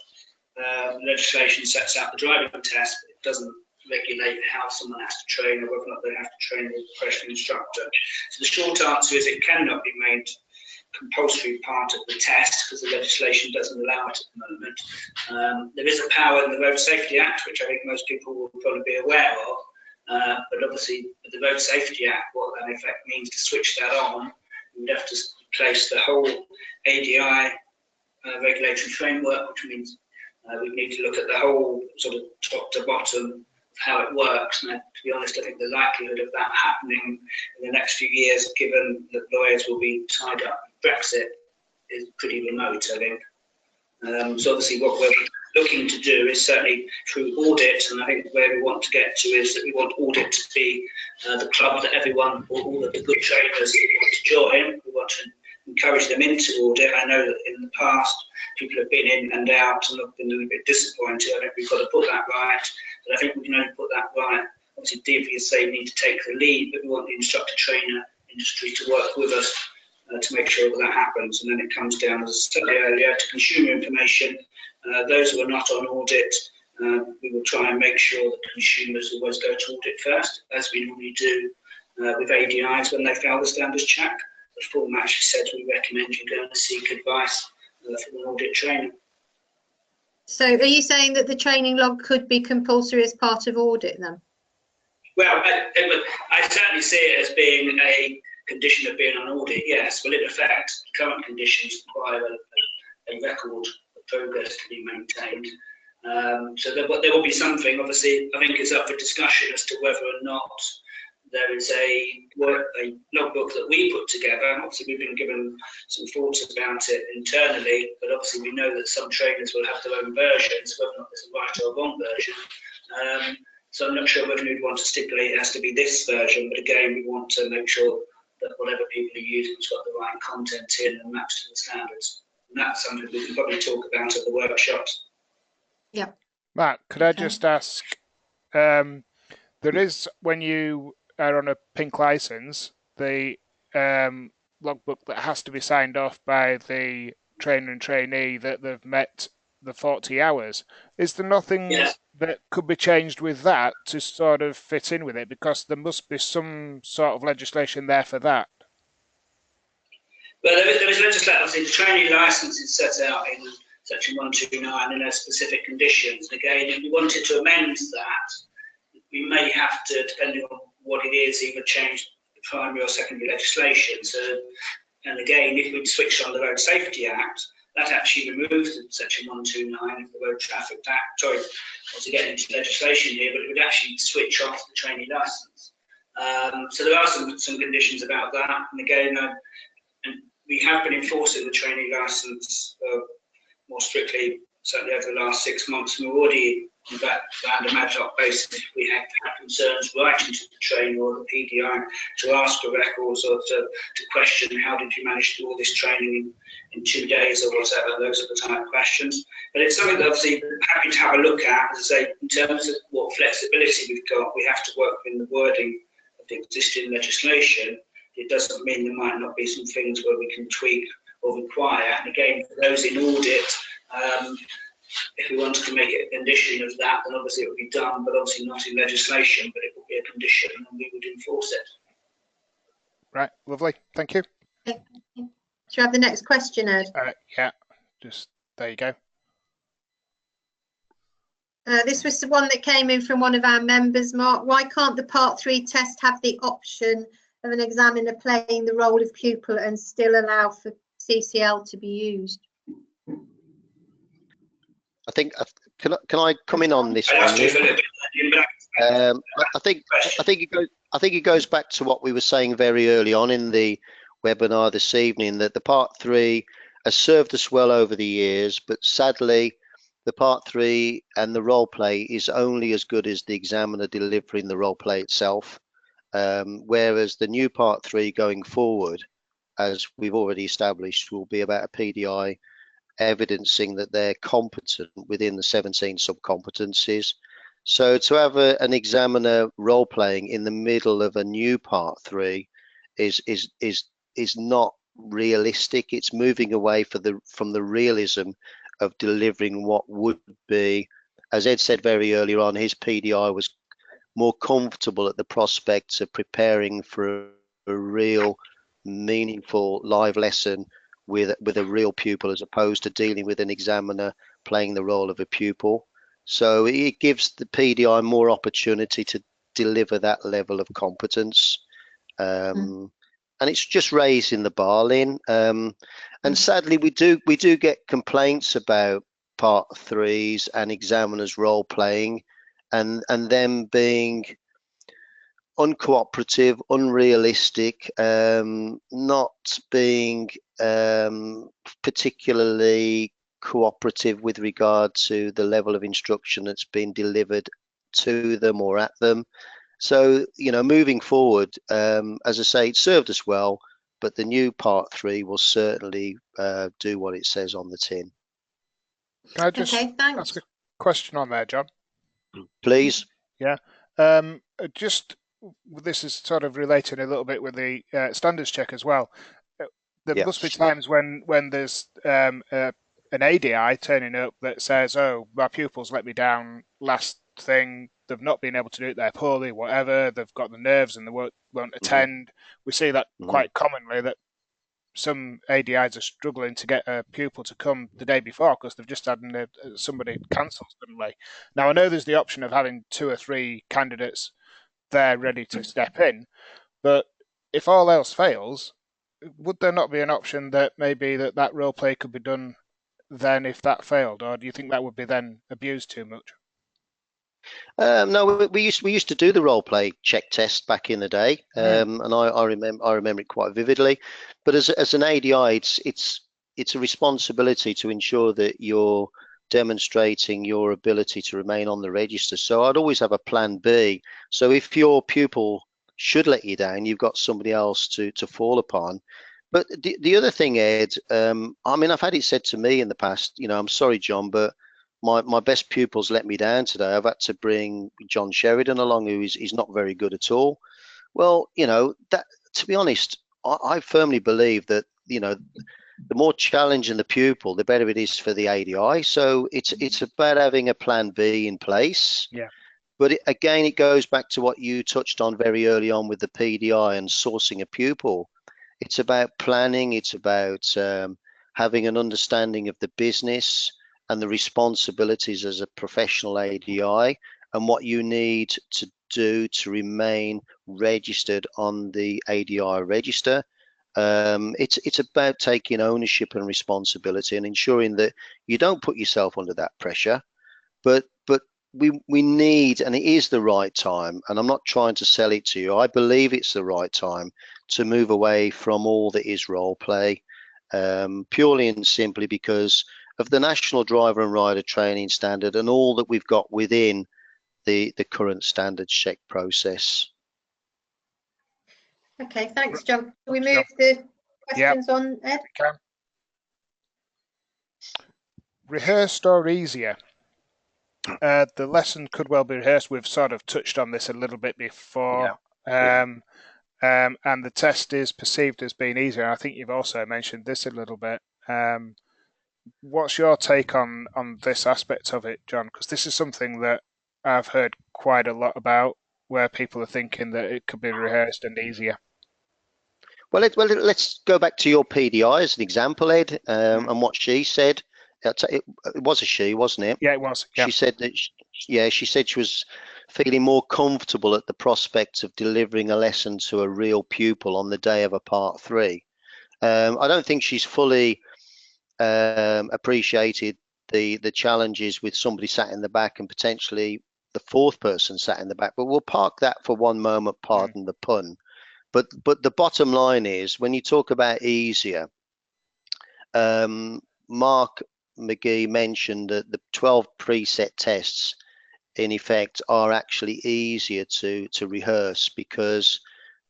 legislation sets out the driving test, but it doesn't regulate how someone has to train or whether or not they have to train the professional instructor. So the short answer is it cannot be made compulsory part of the test because the legislation doesn't allow it at the moment. There is a power in the Road Safety Act, which I think most people will probably be aware of, but obviously with the Road Safety Act, what that in effect means to switch that on, you would have to replace the whole ADI regulatory framework, which means we need to look at the whole sort of top to bottom how it works. And to be honest, I think the likelihood of that happening in the next few years, given that lawyers will be tied up with Brexit, is pretty remote, I think. So obviously what we're looking to do is certainly through audit, and I think where we want to get to is that we want audit to be the club that everyone, or all of the good trainers want to join. We want to encourage them into audit. I know that in the past people have been in and out and have been a little bit disappointed. I think we've got to put that right. But I think we can only put that right. Obviously, DVSA need to take the lead, but we want the instructor trainer industry to work with us to make sure that that happens. And then it comes down, as I said earlier, to consumer information. Those who are not on audit, we will try and make sure that consumers always go to audit first, as we normally do with ADIs when they fail the standards check. The form actually says we recommend you go and seek advice from an audit trainer. So are you saying that the training log could be compulsory as part of audit then? Well, I certainly see it as being a condition of being on audit, yes. Well, in effect, current conditions require a record of progress to be maintained. So there will be something, obviously, I think it's up for discussion as to whether or not there is a logbook that we put together. Obviously, we've been given some thoughts about it internally, but obviously we know that some trainers will have their own versions, whether or not there's a right or wrong version. So I'm not sure whether we'd want to stipulate it has to be this version, but again, we want to make sure that whatever people are using has got the right content in and matched to the standards. And that's something we can probably talk about at the workshops. Yeah. Mark, could I just ask, there is, when you are on a pink license, the logbook that has to be signed off by the trainer and trainee that they've met the 40 hours. Is there nothing that could be changed with that to sort of fit in with it? Because there must be some sort of legislation there for that. Well, there is legislation. Obviously, the trainee licence is set out in section 129 and there's specific conditions. And again, if we wanted to amend that, we may have to, depending on what it is, either change the primary or secondary legislation. So, and again, if we switched on the Road Safety Act, that actually removes section 129 of the Road Traffic Act. Sorry, not to get into legislation here, but it would actually switch off the trainee licence. So there are some conditions about that. And again, we have been enforcing the training licence more strictly, certainly over the last 6 months. And we're already on that random ad hoc basis. If we have concerns writing to the trainer or the PDI to ask for records or to question how did you manage to do all this training in 2 days or whatever. Those are the type of questions. But it's something that obviously we're happy to have a look at. As I say, in terms of what flexibility we've got, we have to work within the wording of the existing legislation. It doesn't mean there might not be some things where we can tweak or require. And again, for those in audit, if we wanted to make it a condition of that, then obviously it would be done, but obviously not in legislation, but it would be a condition and we would enforce it. Right, lovely, thank you. Okay. Should we have the next question, Ed? Yeah, just there you go. This was the one that came in from one of our members, Mark. Why can't the Part 3 test have the option of an examiner playing the role of pupil and still allow for CCL to be used? I think can I come in on this one? I think it goes back to what we were saying very early on in the webinar this evening, that the Part 3 has served us well over the years, but sadly the Part 3 and the role play is only as good as the examiner delivering the role play itself. Whereas the new Part 3 going forward, as we've already established, will be about a PDI evidencing that they're competent within the 17 sub-competencies. So to have an examiner role playing in the middle of a new Part 3 is not realistic. It's moving away from the realism of delivering what would be, as Ed said very earlier on, his PDI was more comfortable at the prospect of preparing for a real meaningful live lesson with a real pupil, as opposed to dealing with an examiner playing the role of a pupil. So it gives the PDI more opportunity to deliver that level of competence. And it's just raising the bar, Lynne. And sadly, we do get complaints about Part 3s and examiners role playing and them being uncooperative, unrealistic, not being particularly cooperative with regard to the level of instruction that's been delivered to them or at them. So, moving forward, as I say, it served us well, but the new Part 3 will certainly do what it says on the tin. Can I just ask a question on there, John? Please. Yeah. This is sort of related a little bit with the standards check as well. There must be times when there's an ADI turning up that says, "Oh, my pupils let me down last thing. They've not been able to do it. They're poorly, whatever. They've got the nerves and they won't attend." We see that quite commonly, that some ADIs are struggling to get a pupil to come the day before because they've just had somebody cancel suddenly. Now, I know there's the option of having 2 or 3 candidates there ready to step in, but if all else fails, would there not be an option that maybe that role play could be done then if that failed, or do you think that would be then abused too much? No, we used to do the role play check test back in the day, and I remember it quite vividly. But as an ADI, it's a responsibility to ensure that you're demonstrating your ability to remain on the register. So I'd always have a plan B. So if your pupil should let you down, you've got somebody else to fall upon. But the other thing, Ed, I've had it said to me in the past, I'm sorry, John, but my best pupils let me down today. I've had to bring John Sheridan along, who is not very good at all. Well, that, to be honest, I firmly believe that, the more challenging the pupil, the better it is for the ADI. So it's about having a plan B in place. Yeah. But again, it goes back to what you touched on very early on with the PDI and sourcing a pupil. It's about planning. It's about having an understanding of the business and the responsibilities as a professional ADI and what you need to do to remain registered on the ADI register. It's about taking ownership and responsibility and ensuring that you don't put yourself under that pressure, but we need, and it is the right time, and I'm not trying to sell it to you, I believe it's the right time to move away from all that is role play purely and simply because of the National Driver and Rider Training Standard and all that we've got within the current standards check process. Okay, thanks, John. Can we Thanks, move the questions on, Ed? Okay. Rehearsed or easier? The lesson could well be rehearsed. We've sort of touched on this a little bit before. And the test is perceived as being easier. I think you've also mentioned this a little bit. What's your take on this aspect of it, John? Because this is something that I've heard quite a lot about, where people are thinking that it could be rehearsed and easier. Well, let's go back to your PDI as an example, Ed, and what she said. It was a she, wasn't it? Yeah, it was. Yeah. She said that. She said she was feeling more comfortable at the prospect of delivering a lesson to a real pupil on the day of a Part 3. I don't think she's fully appreciated the challenges with somebody sat in the back and potentially the fourth person sat in the back. But we'll park that for one moment. Pardon the pun. But the bottom line is, when you talk about easier, Mark Magee mentioned that the 12 preset tests in effect are actually easier to rehearse because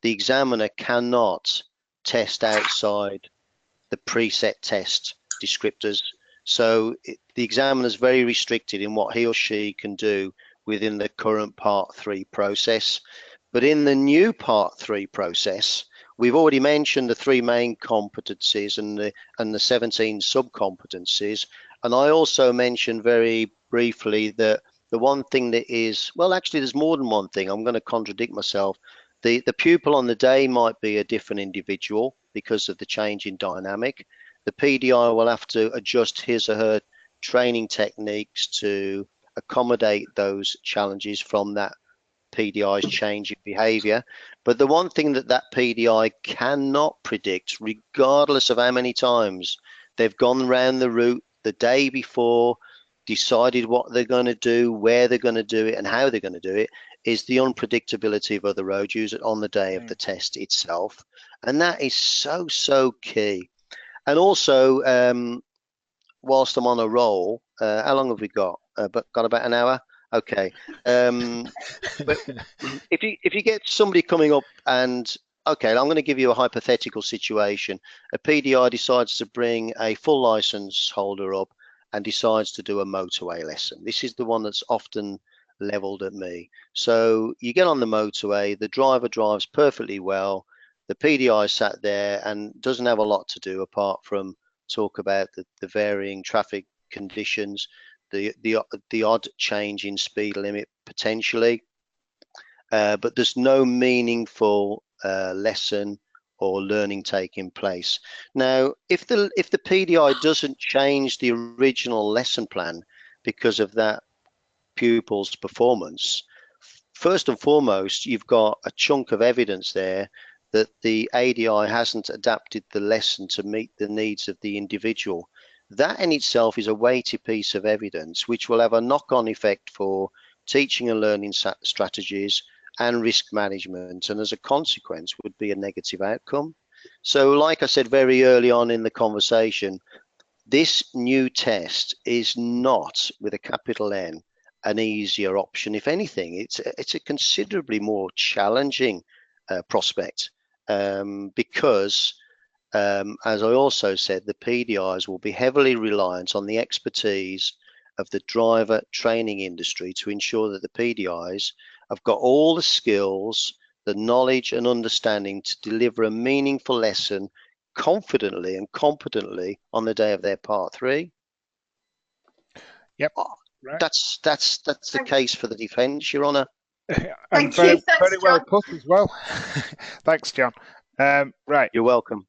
the examiner cannot test outside the preset test descriptors. So the examiner is very restricted in what he or she can do within the current Part 3 process. But in the new Part 3 process, we've already mentioned the 3 main competencies and the 17 sub-competencies. And I also mentioned very briefly that the one thing that is, well, actually, there's more than one thing. I'm going to contradict myself. The pupil on the day might be a different individual because of the change in dynamic. The PDI will have to adjust his or her training techniques to accommodate those challenges from that PDI's change in behavior. But the one thing that PDI cannot predict, regardless of how many times they've gone round the route the day before, decided what they're going to do, where they're going to do it, and how they're going to do it, is the unpredictability of other road users on the day of the test itself. And that is so key. And also, whilst I'm on a roll, how long have we got? Got about an hour? Okay. But if you get somebody coming up and, okay, I'm going to give you a hypothetical situation. A PDI decides to bring a full license holder up and decides to do a motorway lesson. This is the one that's often leveled at me. So you get on the motorway, the driver drives perfectly well, the PDI sat there and doesn't have a lot to do apart from talk about the varying traffic conditions, the odd change in speed limit potentially, but there's no meaningful lesson or learning taking place. Now, if the PDI doesn't change the original lesson plan because of that pupil's performance, first and foremost, you've got a chunk of evidence there that the ADI hasn't adapted the lesson to meet the needs of the individual. That in itself is a weighty piece of evidence which will have a knock-on effect for teaching and learning strategies and risk management, and as a consequence would be a negative outcome. So like I said very early on in the conversation, this new test is not, with a capital N, an easier option. If anything, it's a considerably more challenging prospect, because as I also said, the PDIs will be heavily reliant on the expertise of the driver training industry to ensure that the PDIs have got all the skills, the knowledge and understanding to deliver a meaningful lesson confidently and competently on the day of their Part 3. Yep. Right. That's the case for the defence, Your Honour. Thank you. Thanks, very well John. put as well. Thanks, John. Right. You're welcome.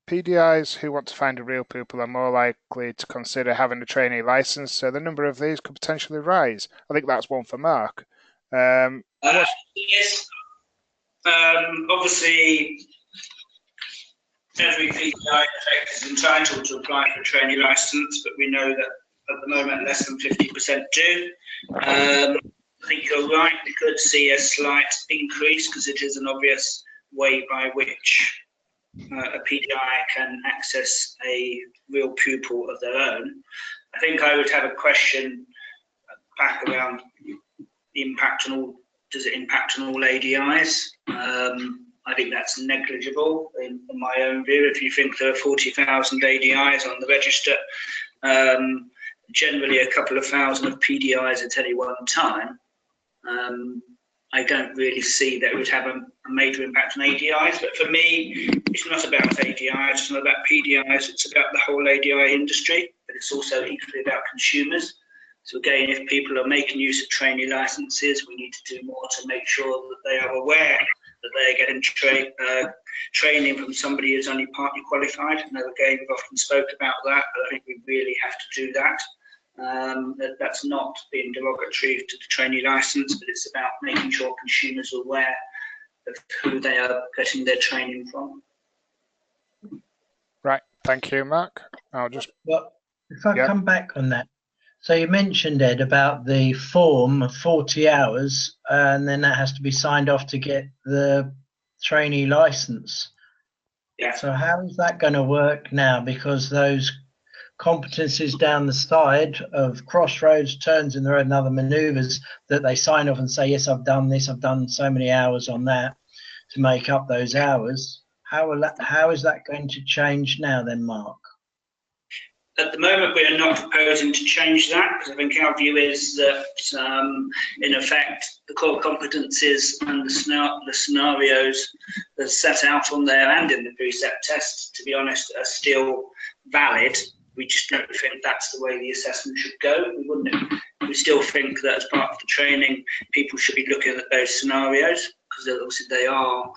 PDIs who want to find a real pupil are more likely to consider having a trainee license, so the number of these could potentially rise. I think that's one for Mark. Yes. Obviously, every PDI is entitled to apply for a trainee license, but we know that at the moment less than 50% do. I think you're right, we could see a slight increase because it is an obvious way by which a PDI can access a real pupil of their own. I think I would have a question back around the impact on all. Does it impact on all ADIs? I think that's negligible in my own view. If you think there are 40,000 ADIs on the register, generally a couple of thousand of PDIs at any one time, I don't really see that it would have a major impact on ADIs. But for me, it's not about ADIs, it's not about PDIs, it's about the whole ADI industry, but it's also equally about consumers. So again, if people are making use of trainee licenses, we need to do more to make sure that they are aware that they are getting training from somebody who's only partly qualified. And again, we've often spoke about that, but I think we really have to do that. That's not being derogatory to the trainee license, but it's about making sure consumers are aware of who they are getting their training from. Right, thank you, Mark. I'll just... Well, if I come back on that. So you mentioned, Ed, about the form of 40 hours, and then that has to be signed off to get the trainee license. Yeah. So how is that going to work now? Because those competencies down the side of crossroads, turns in the road and other manoeuvres that they sign off and say, yes, I've done this, I've done so many hours on that to make up those hours. How is that going to change now then, Mark? At the moment, we are not proposing to change that, because I think our view is that, in effect, the core competencies and the scenarios that are set out on there and in the precept tests, to be honest, are still valid. We just don't think that's the way the assessment should go. We still think that as part of the training, people should be looking at those scenarios, because obviously they are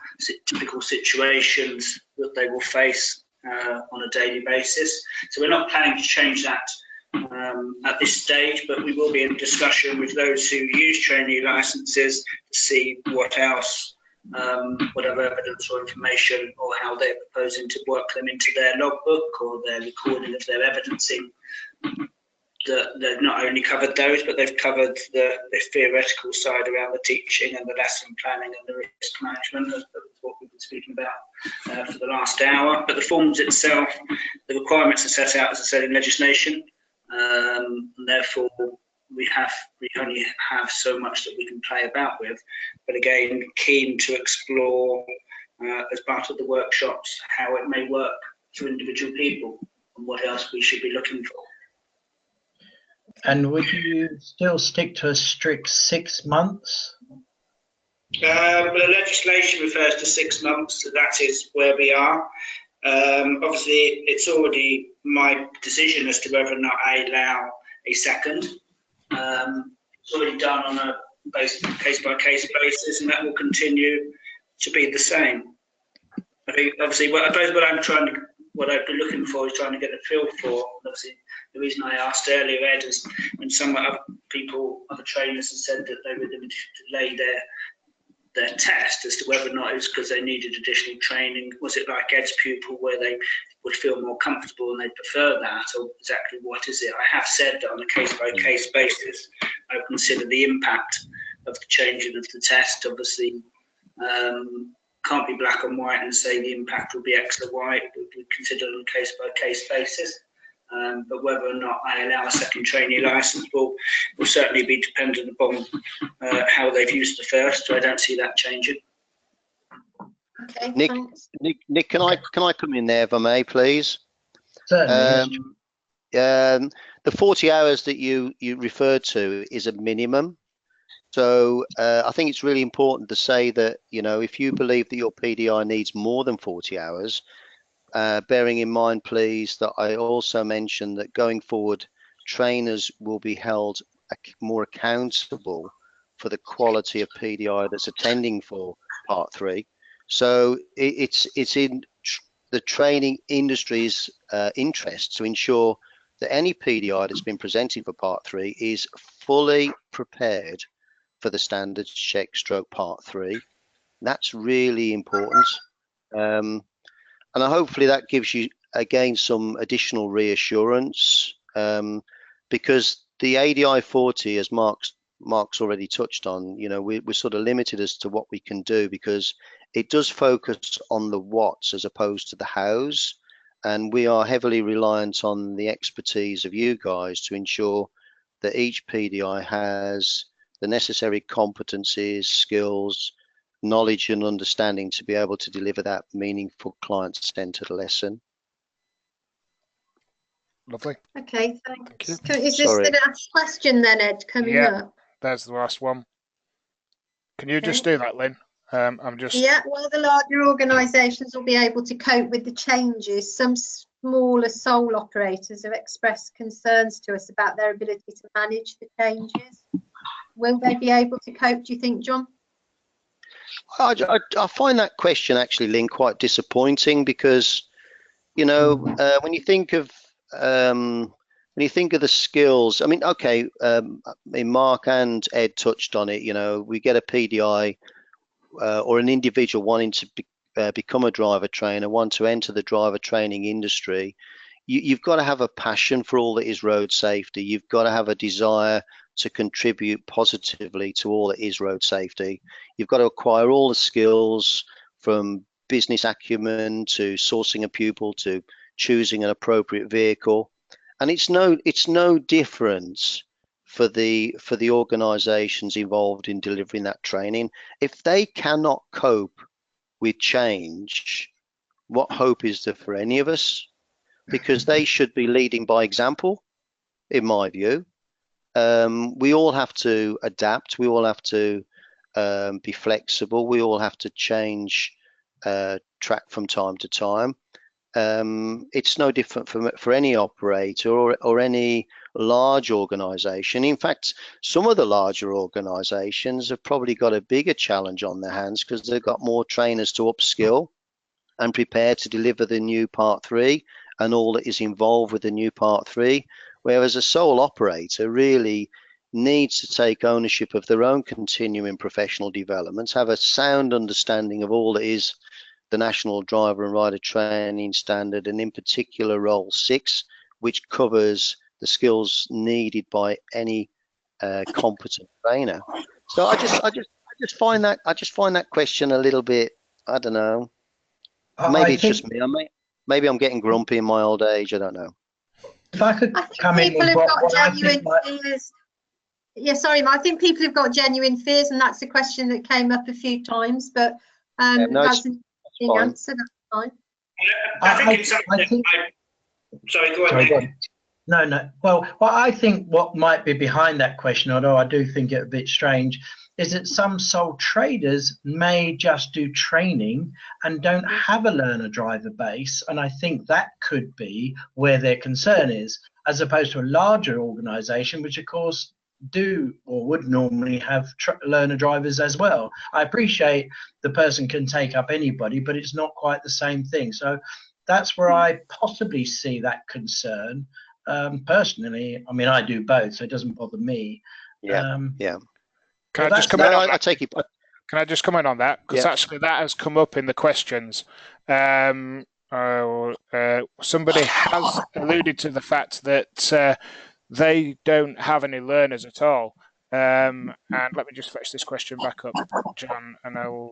typical situations that they will face on a daily basis. So we're not planning to change that at this stage, but we will be in discussion with those who use trainee licenses to see what else, whatever evidence or information, or how they're proposing to work them into their logbook or their recording of their evidencing. They've not only covered those, but they've covered the theoretical side around the teaching and the lesson planning and the risk management, of what we've been speaking about for the last hour. But the forms itself, the requirements are set out, as I said, in legislation, and therefore we only have so much that we can play about with. But again, keen to explore as part of the workshops how it may work for individual people and what else we should be looking for. And would you still stick to a strict 6 months? Well, the legislation refers to 6 months, so that is where we are. Obviously, it's already my decision as to whether or not I allow a second. It's already done on a case-by-case basis, and that will continue to be the same. I think, obviously, what I've been looking for is trying to get a feel for. Obviously, the reason I asked earlier, Ed, is when some other trainers have said that they were going to delay their test as to whether or not it was because they needed additional training. Was it like Ed's pupil where they would feel more comfortable and they prefer that, or exactly what is it? I have said that on a case-by-case basis, I would consider the impact of the changing of the test. Obviously, can't be black and white and say the impact will be X or Y. We consider it on a case-by-case basis. But whether or not I allow a second trainee license will certainly be dependent upon how they've used the first. So I don't see that changing. Okay, Nick, thanks. Nick, can I come in there if I may, please? Certainly. The 40 hours that you referred to is a minimum. So I think it's really important to say that, you know, if you believe that your PDI needs more than 40 hours, bearing in mind, please, that I also mentioned that going forward, trainers will be held more accountable for the quality of PDI that's attending for Part 3. So it's in the training industry's interest to ensure that any PDI that's been presented for Part 3 is fully prepared for the standards check stroke Part 3. That's really important. And hopefully that gives you, again, some additional reassurance, because the ADI 40, as Mark's already touched on, you know, we're sort of limited as to what we can do, because it does focus on the what's as opposed to the how's, and we are heavily reliant on the expertise of you guys to ensure that each PDI has the necessary competencies, skills, knowledge and understanding to be able to deliver that meaningful client-centered lesson. Lovely. Okay, Thank thanks. you. Is this Sorry. the last question then, Ed, coming up? There's the last one. Can you just Okay. do that, Lynn? I'm just. Yeah, well, the larger organisations will be able to cope with the changes. Some smaller sole operators have expressed concerns to us about their ability to manage the changes. Will they be able to cope, do you think, John? I find that question actually, Lynn, quite disappointing because, you know, when you think of the skills, I mean, okay, Mark and Ed touched on it. You know, we get a PDI or an individual wanting to become a driver trainer, want to enter the driver training industry. You've got to have a passion for all that is road safety. You've got to have a desire to contribute positively to all that is road safety. You've got to acquire all the skills, from business acumen to sourcing a pupil to choosing an appropriate vehicle. And it's no difference for the organizations involved in delivering that training. If they cannot cope with change, what hope is there for any of us? Because they should be leading by example, in my view. We all have to adapt. We all have to be flexible. We all have to change track from time to time. It's no different for any operator or any large organization. In fact, some of the larger organizations have probably got a bigger challenge on their hands because they've got more trainers to upskill and prepare to deliver the new Part 3 and all that is involved with the new Part 3. Whereas a sole operator really needs to take ownership of their own continuing professional developments, have a sound understanding of all that is the National Driver and Rider Training Standard, and in particular Role 6, which covers the skills needed by any competent trainer. So I just find that question a little bit, I don't know. Maybe it's just me. Maybe I'm getting grumpy in my old age. I don't know. If I could come in with what I think fears. Yeah, sorry, I think people have got genuine fears, and that's a question that came up a few times, but that's an interesting answer. That's fine. Sorry, go ahead. No. Well, I think what might be behind that question, although I do think it a bit strange, is that some sole traders may just do training and don't have a learner driver base. And I think that could be where their concern is, as opposed to a larger organization, which of course do or would normally have learner drivers as well. I appreciate the person can take up anybody, but it's not quite the same thing. So that's where I possibly see that concern. Personally, I mean, I do both, so it doesn't bother me. Yeah. Can I just comment on that? I take it. Can I just comment on that? Because actually that has come up in the questions. Somebody has alluded to the fact that they don't have any learners at all. And let me just fetch this question back up, John, and I'll.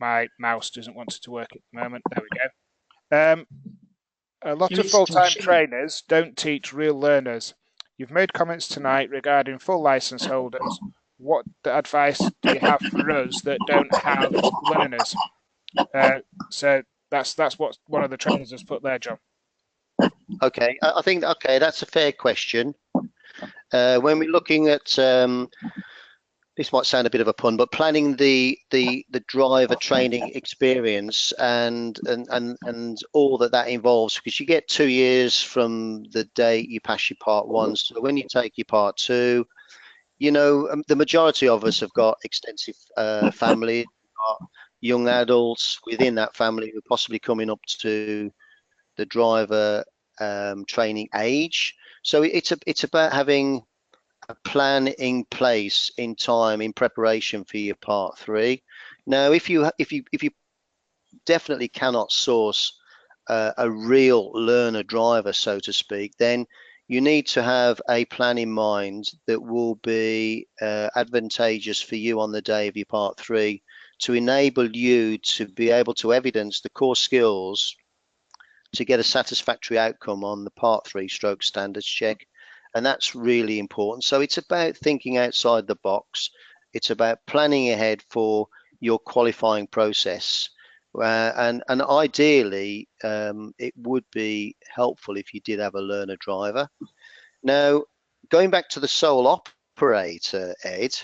My mouse doesn't want it to work at the moment. There we go. A lot of full-time trainers don't teach real learners. You've made comments tonight regarding full license holders. What advice do you have for us that don't have learners? So that's what one of the trainers has put there, John. Okay, I think that's a fair question. When we're looking at this might sound a bit of a pun, but planning the driver training experience and all that involves, because you get 2 years from the date you pass your Part 1. So when you take your Part 2, you know, the majority of us have got extensive families, young adults within that family who are possibly coming up to the driver training age. So it's about having a plan in place in time in preparation for your Part 3. Now, if you definitely cannot source a real learner driver, so to speak, then you need to have a plan in mind that will be advantageous for you on the day of your Part 3 to enable you to be able to evidence the core skills to get a satisfactory outcome on the Part 3 stroke standards check. And that's really important. So it's about thinking outside the box. It's about planning ahead for your qualifying process. And ideally, it would be helpful if you did have a learner driver. Now, going back to the sole operator, Ed,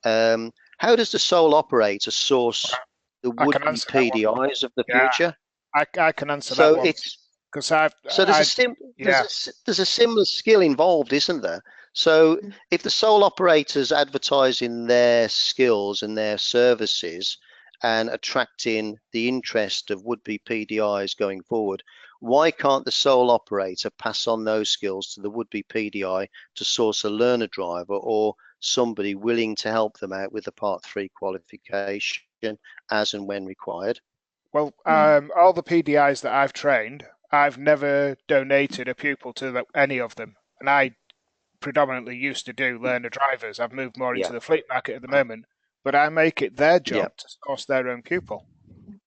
how does the sole operator source the would-be PDIs of the future? I can answer so that one. Because there's a similar skill involved, isn't there? So if the sole operators advertising their skills and their services and attracting the interest of would-be PDIs going forward, why can't the sole operator pass on those skills to the would-be PDI to source a learner driver or somebody willing to help them out with the Part 3 qualification as and when required? Well, all the PDIs that I've trained, I've never donated a pupil to any of them. And I predominantly used to do learner drivers. I've moved more into the fleet market at the moment, but I make it their job to source their own pupil.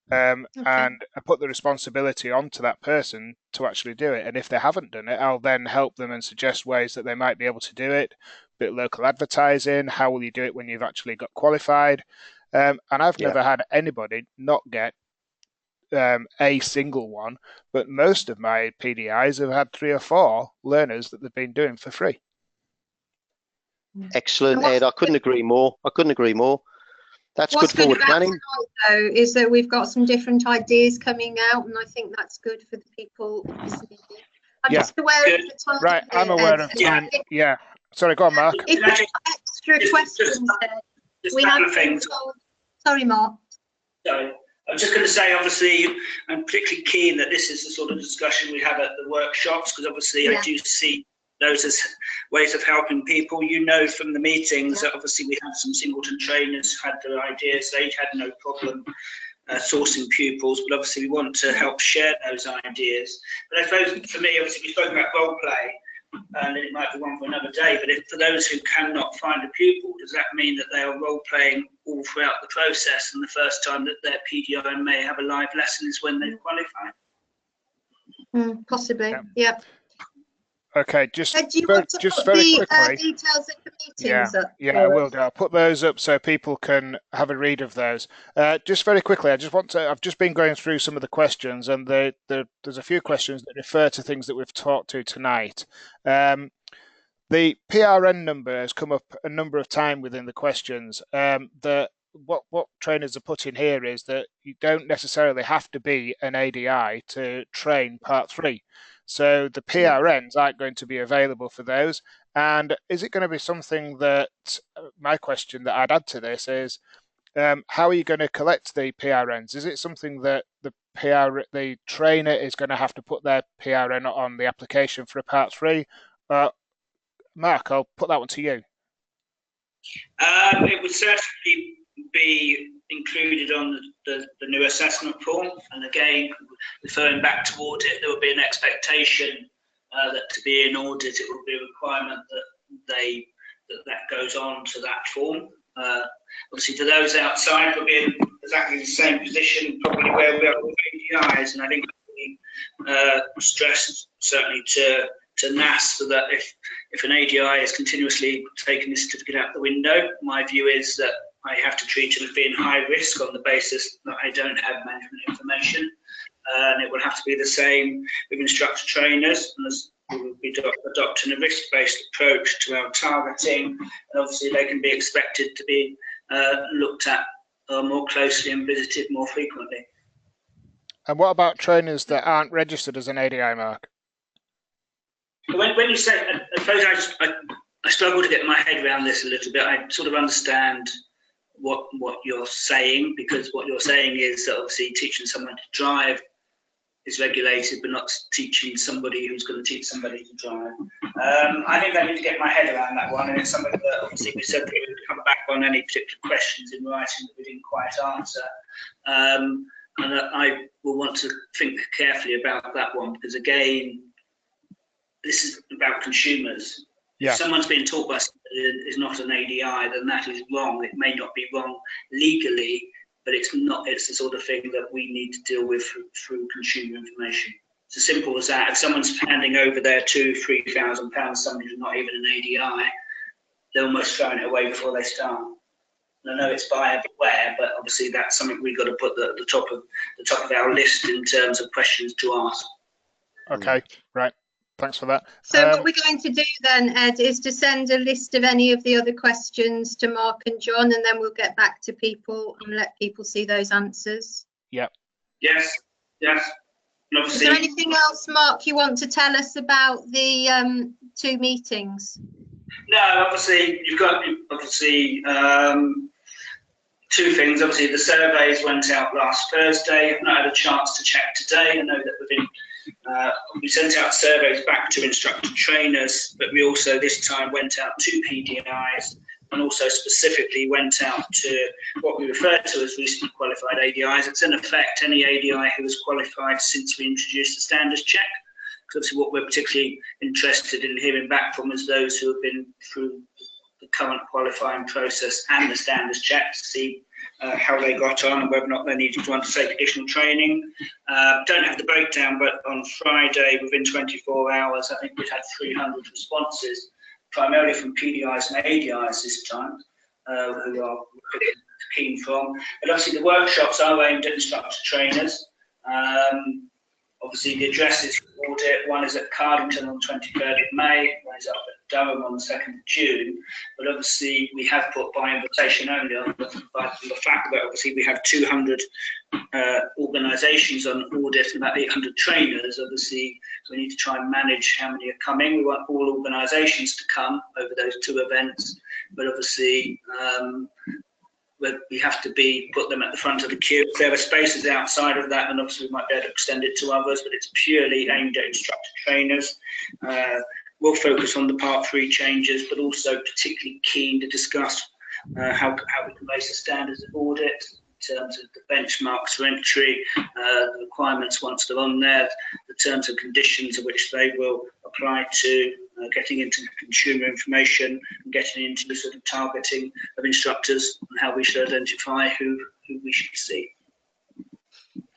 And I put the responsibility onto that person to actually do it. And if they haven't done it, I'll then help them and suggest ways that they might be able to do it. A bit of local advertising. How will you do it when you've actually got qualified? And I've never had anybody not get a single one, but most of my PDIs have had 3 or 4 learners that they've been doing for free. Excellent, Ed. I couldn't agree more. That's good forward planning. Tonight, though, is that we've got some different ideas coming out, and I think that's good for the people listening. I'm just aware of the time. Right, I'm aware of time. Yeah. Sorry, go on, Mark. If there's extra questions, we have things. Sorry, Mark. Sorry. I was just going to say, obviously, I'm particularly keen that this is the sort of discussion we have at the workshops, because obviously I do see those as ways of helping people. You know from the meetings that obviously we had some singleton trainers who had their ideas. They had no problem sourcing pupils, but obviously we want to help share those ideas. But I suppose for me, obviously we spoke about role play, and it might be one for another day, but if for those who cannot find a pupil, does that mean that they are role playing all throughout the process, and the first time that their PDI may have a live lesson is when they qualify? Possibly, yeah. Okay, just do you want to just put very the quickly. Details of the meetings up? Yeah, I will do. I'll put those up so people can have a read of those. Just very quickly, I've just been going through some of the questions, and there's a few questions that refer to things that we've talked to tonight. The PRN number has come up a number of times within the questions. What trainers are putting here is that you don't necessarily have to be an ADI to train Part 3. So the PRNs aren't going to be available for those. And is it going to be something that, my question that I'd add to this is, how are you going to collect the PRNs? Is it something that the trainer is going to have to put their PRN on the application for a Part 3? Mark, I'll put that one to you. It would certainly be included on the new assessment form, and again, referring back toward it, there would be an expectation that to be in audit, it would be a requirement that goes on to that form. Obviously, to those outside, we'll be in exactly the same position, probably where we are with ADIs, and I think we stress certainly to NAS, so that if an ADI is continuously taking the certificate out the window, my view is that I have to treat him as being high risk on the basis that I don't have management information. And it will have to be the same with instructor trainers, as we will be adopting a risk-based approach to our targeting. And obviously they can be expected to be looked at more closely and visited more frequently. And what about trainers that aren't registered as an ADI, Mark? When you say, I suppose I struggle to get my head around this a little bit. I sort of understand what you're saying, because what you're saying is that obviously teaching someone to drive is regulated, but not teaching somebody who's going to teach somebody to drive. I think I need to get my head around that one, and it's something that obviously we said that we would come back on any particular questions in writing that we didn't quite answer. And I will want to think carefully about that one, because again, this is about consumers. If someone's being taught by somebody that is not an ADI, then that is wrong. It may not be wrong legally, but it's not. It's the sort of thing that we need to deal with through consumer information. It's as simple as that. If someone's handing over their £2,000-3,000, somebody who's not even an ADI, they're almost throwing it away before they start. And I know it's buyer beware, but obviously that's something we've got to put at the top of our list in terms of questions to ask. Okay, right. Thanks for that. So what we're going to do then, Ed, is to send a list of any of the other questions to Mark and John, and then we'll get back to people and let people see those answers. Yep. Yes. And obviously, is there anything else, Mark, you want to tell us about the 2 meetings? No, obviously you've got 2 things. Obviously the surveys went out last Thursday. I've not had a chance to check today. I know that we sent out surveys back to instructor trainers, but we also this time went out to PDIs and also specifically went out to what we refer to as recently qualified ADIs. It's in effect any ADI who has qualified since we introduced the standards check. Because obviously what we're particularly interested in hearing back from is those who have been through the current qualifying process and the standards check to see how they got on and whether or not they needed to undertake additional training. Don't have the breakdown, but on Friday, within 24 hours, I think we've had 300 responses, primarily from PDIs and ADIs this time, who are keen from. But obviously the workshops are aimed at instructor trainers. Obviously the addresses for audit, one is at Cardington on 23rd of May, one is up at Durham on the 2nd of June. But obviously we have put by invitation only on the fact that obviously we have 200 organisations on audit and about 800 trainers. Obviously we need to try and manage how many are coming. We want all organisations to come over those 2 events, but obviously we have to put them at the front of the queue. If there are spaces outside of that, then obviously we might be able to extend it to others, but it's purely aimed at instructor trainers. We'll focus on the Part 3 changes, but also particularly keen to discuss how we can base the standards of audit in terms of the benchmarks for entry, the requirements once they're on there, the terms and conditions of which they will apply to, getting into consumer information and getting into the sort of targeting of instructors and how we should identify who we should see.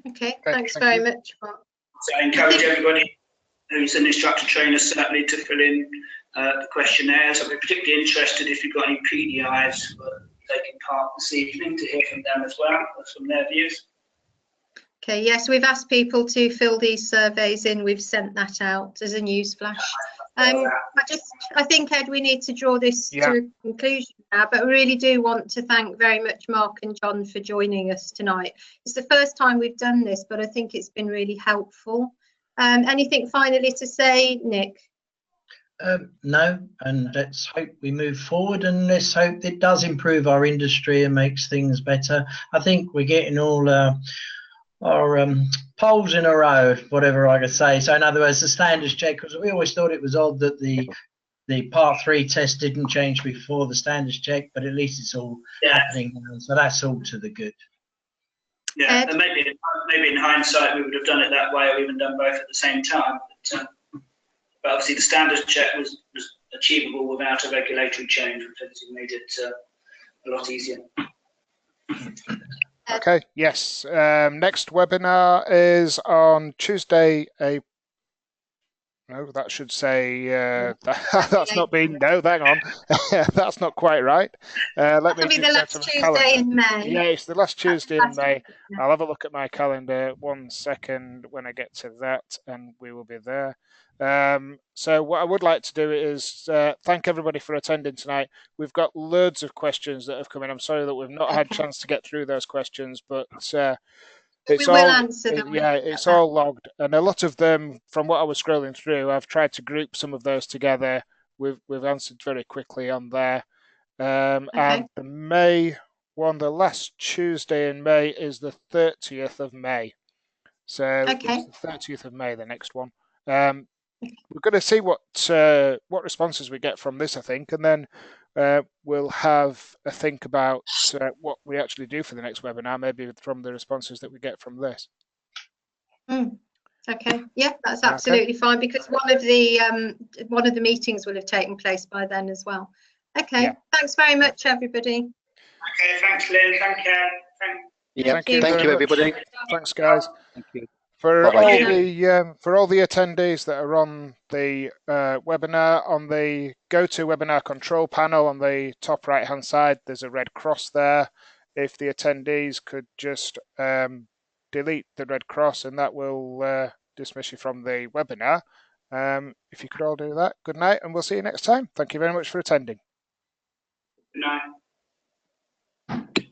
Okay, thanks very much, Mark. So I encourage everybody who's an instructor trainer certainly to fill in the questionnaires. I'd be particularly interested if you've got any PDIs taking part this evening to hear from them as well, from their views. Okay, yes, we've asked people to fill these surveys in. We've sent that out as a news flash. I think, Ed, we need to draw this to a conclusion now, but I really do want to thank very much Mark and John for joining us tonight. It's the first time we've done this, but I think it's been really helpful. Anything finally to say, Nick? No, and let's hope we move forward, and let's hope it does improve our industry and makes things better. I think we're getting all our polls in a row, whatever I could say. So in other words, the standards check, because we always thought it was odd that the Part 3 test didn't change before the standards check, but at least it's all happening now. So that's all to the good. Yeah, and maybe in hindsight we would have done it that way, or even done both at the same time. But obviously the standards check was achievable without a regulatory change, which obviously made it a lot easier. Okay, yes. Next webinar is on Tuesday, no, that should say that's not been. No, hang on, that's not quite right. That'll be the last Tuesday in May. Yeah, it's the last Tuesday in May. I'll have a look at my calendar 1 second when I get to that, and we will be there. So what I would like to do is thank everybody for attending tonight. We've got loads of questions that have come in. I'm sorry that we've not had a chance to get through those questions, but we will answer them. Yeah, it's all logged, and a lot of them, from what I was scrolling through, I've tried to group some of those together. We've answered very quickly on there. And the May one, the last Tuesday in May, is the 30th of May. So it's the 30th of May, the next one. We're going to see what responses we get from this, I think, and then we'll have a think about what we actually do for the next webinar, maybe from the responses that we get from this. Okay, yeah, that's absolutely fine, because one of the meetings will have taken place by then as well. Okay, thanks very much, everybody. Okay, thanks, Lynn. Thank you. Yeah. Thank you Thank very you, much. everybody. Thanks, guys. Thank you. For Bye-bye. all the attendees that are on the webinar, on the GoToWebinar control panel on the top right hand side, there's a red cross there. If the attendees could just delete the red cross, and that will dismiss you from the webinar. If you could all do that, good night, and we'll see you next time. Thank you very much for attending. Good night.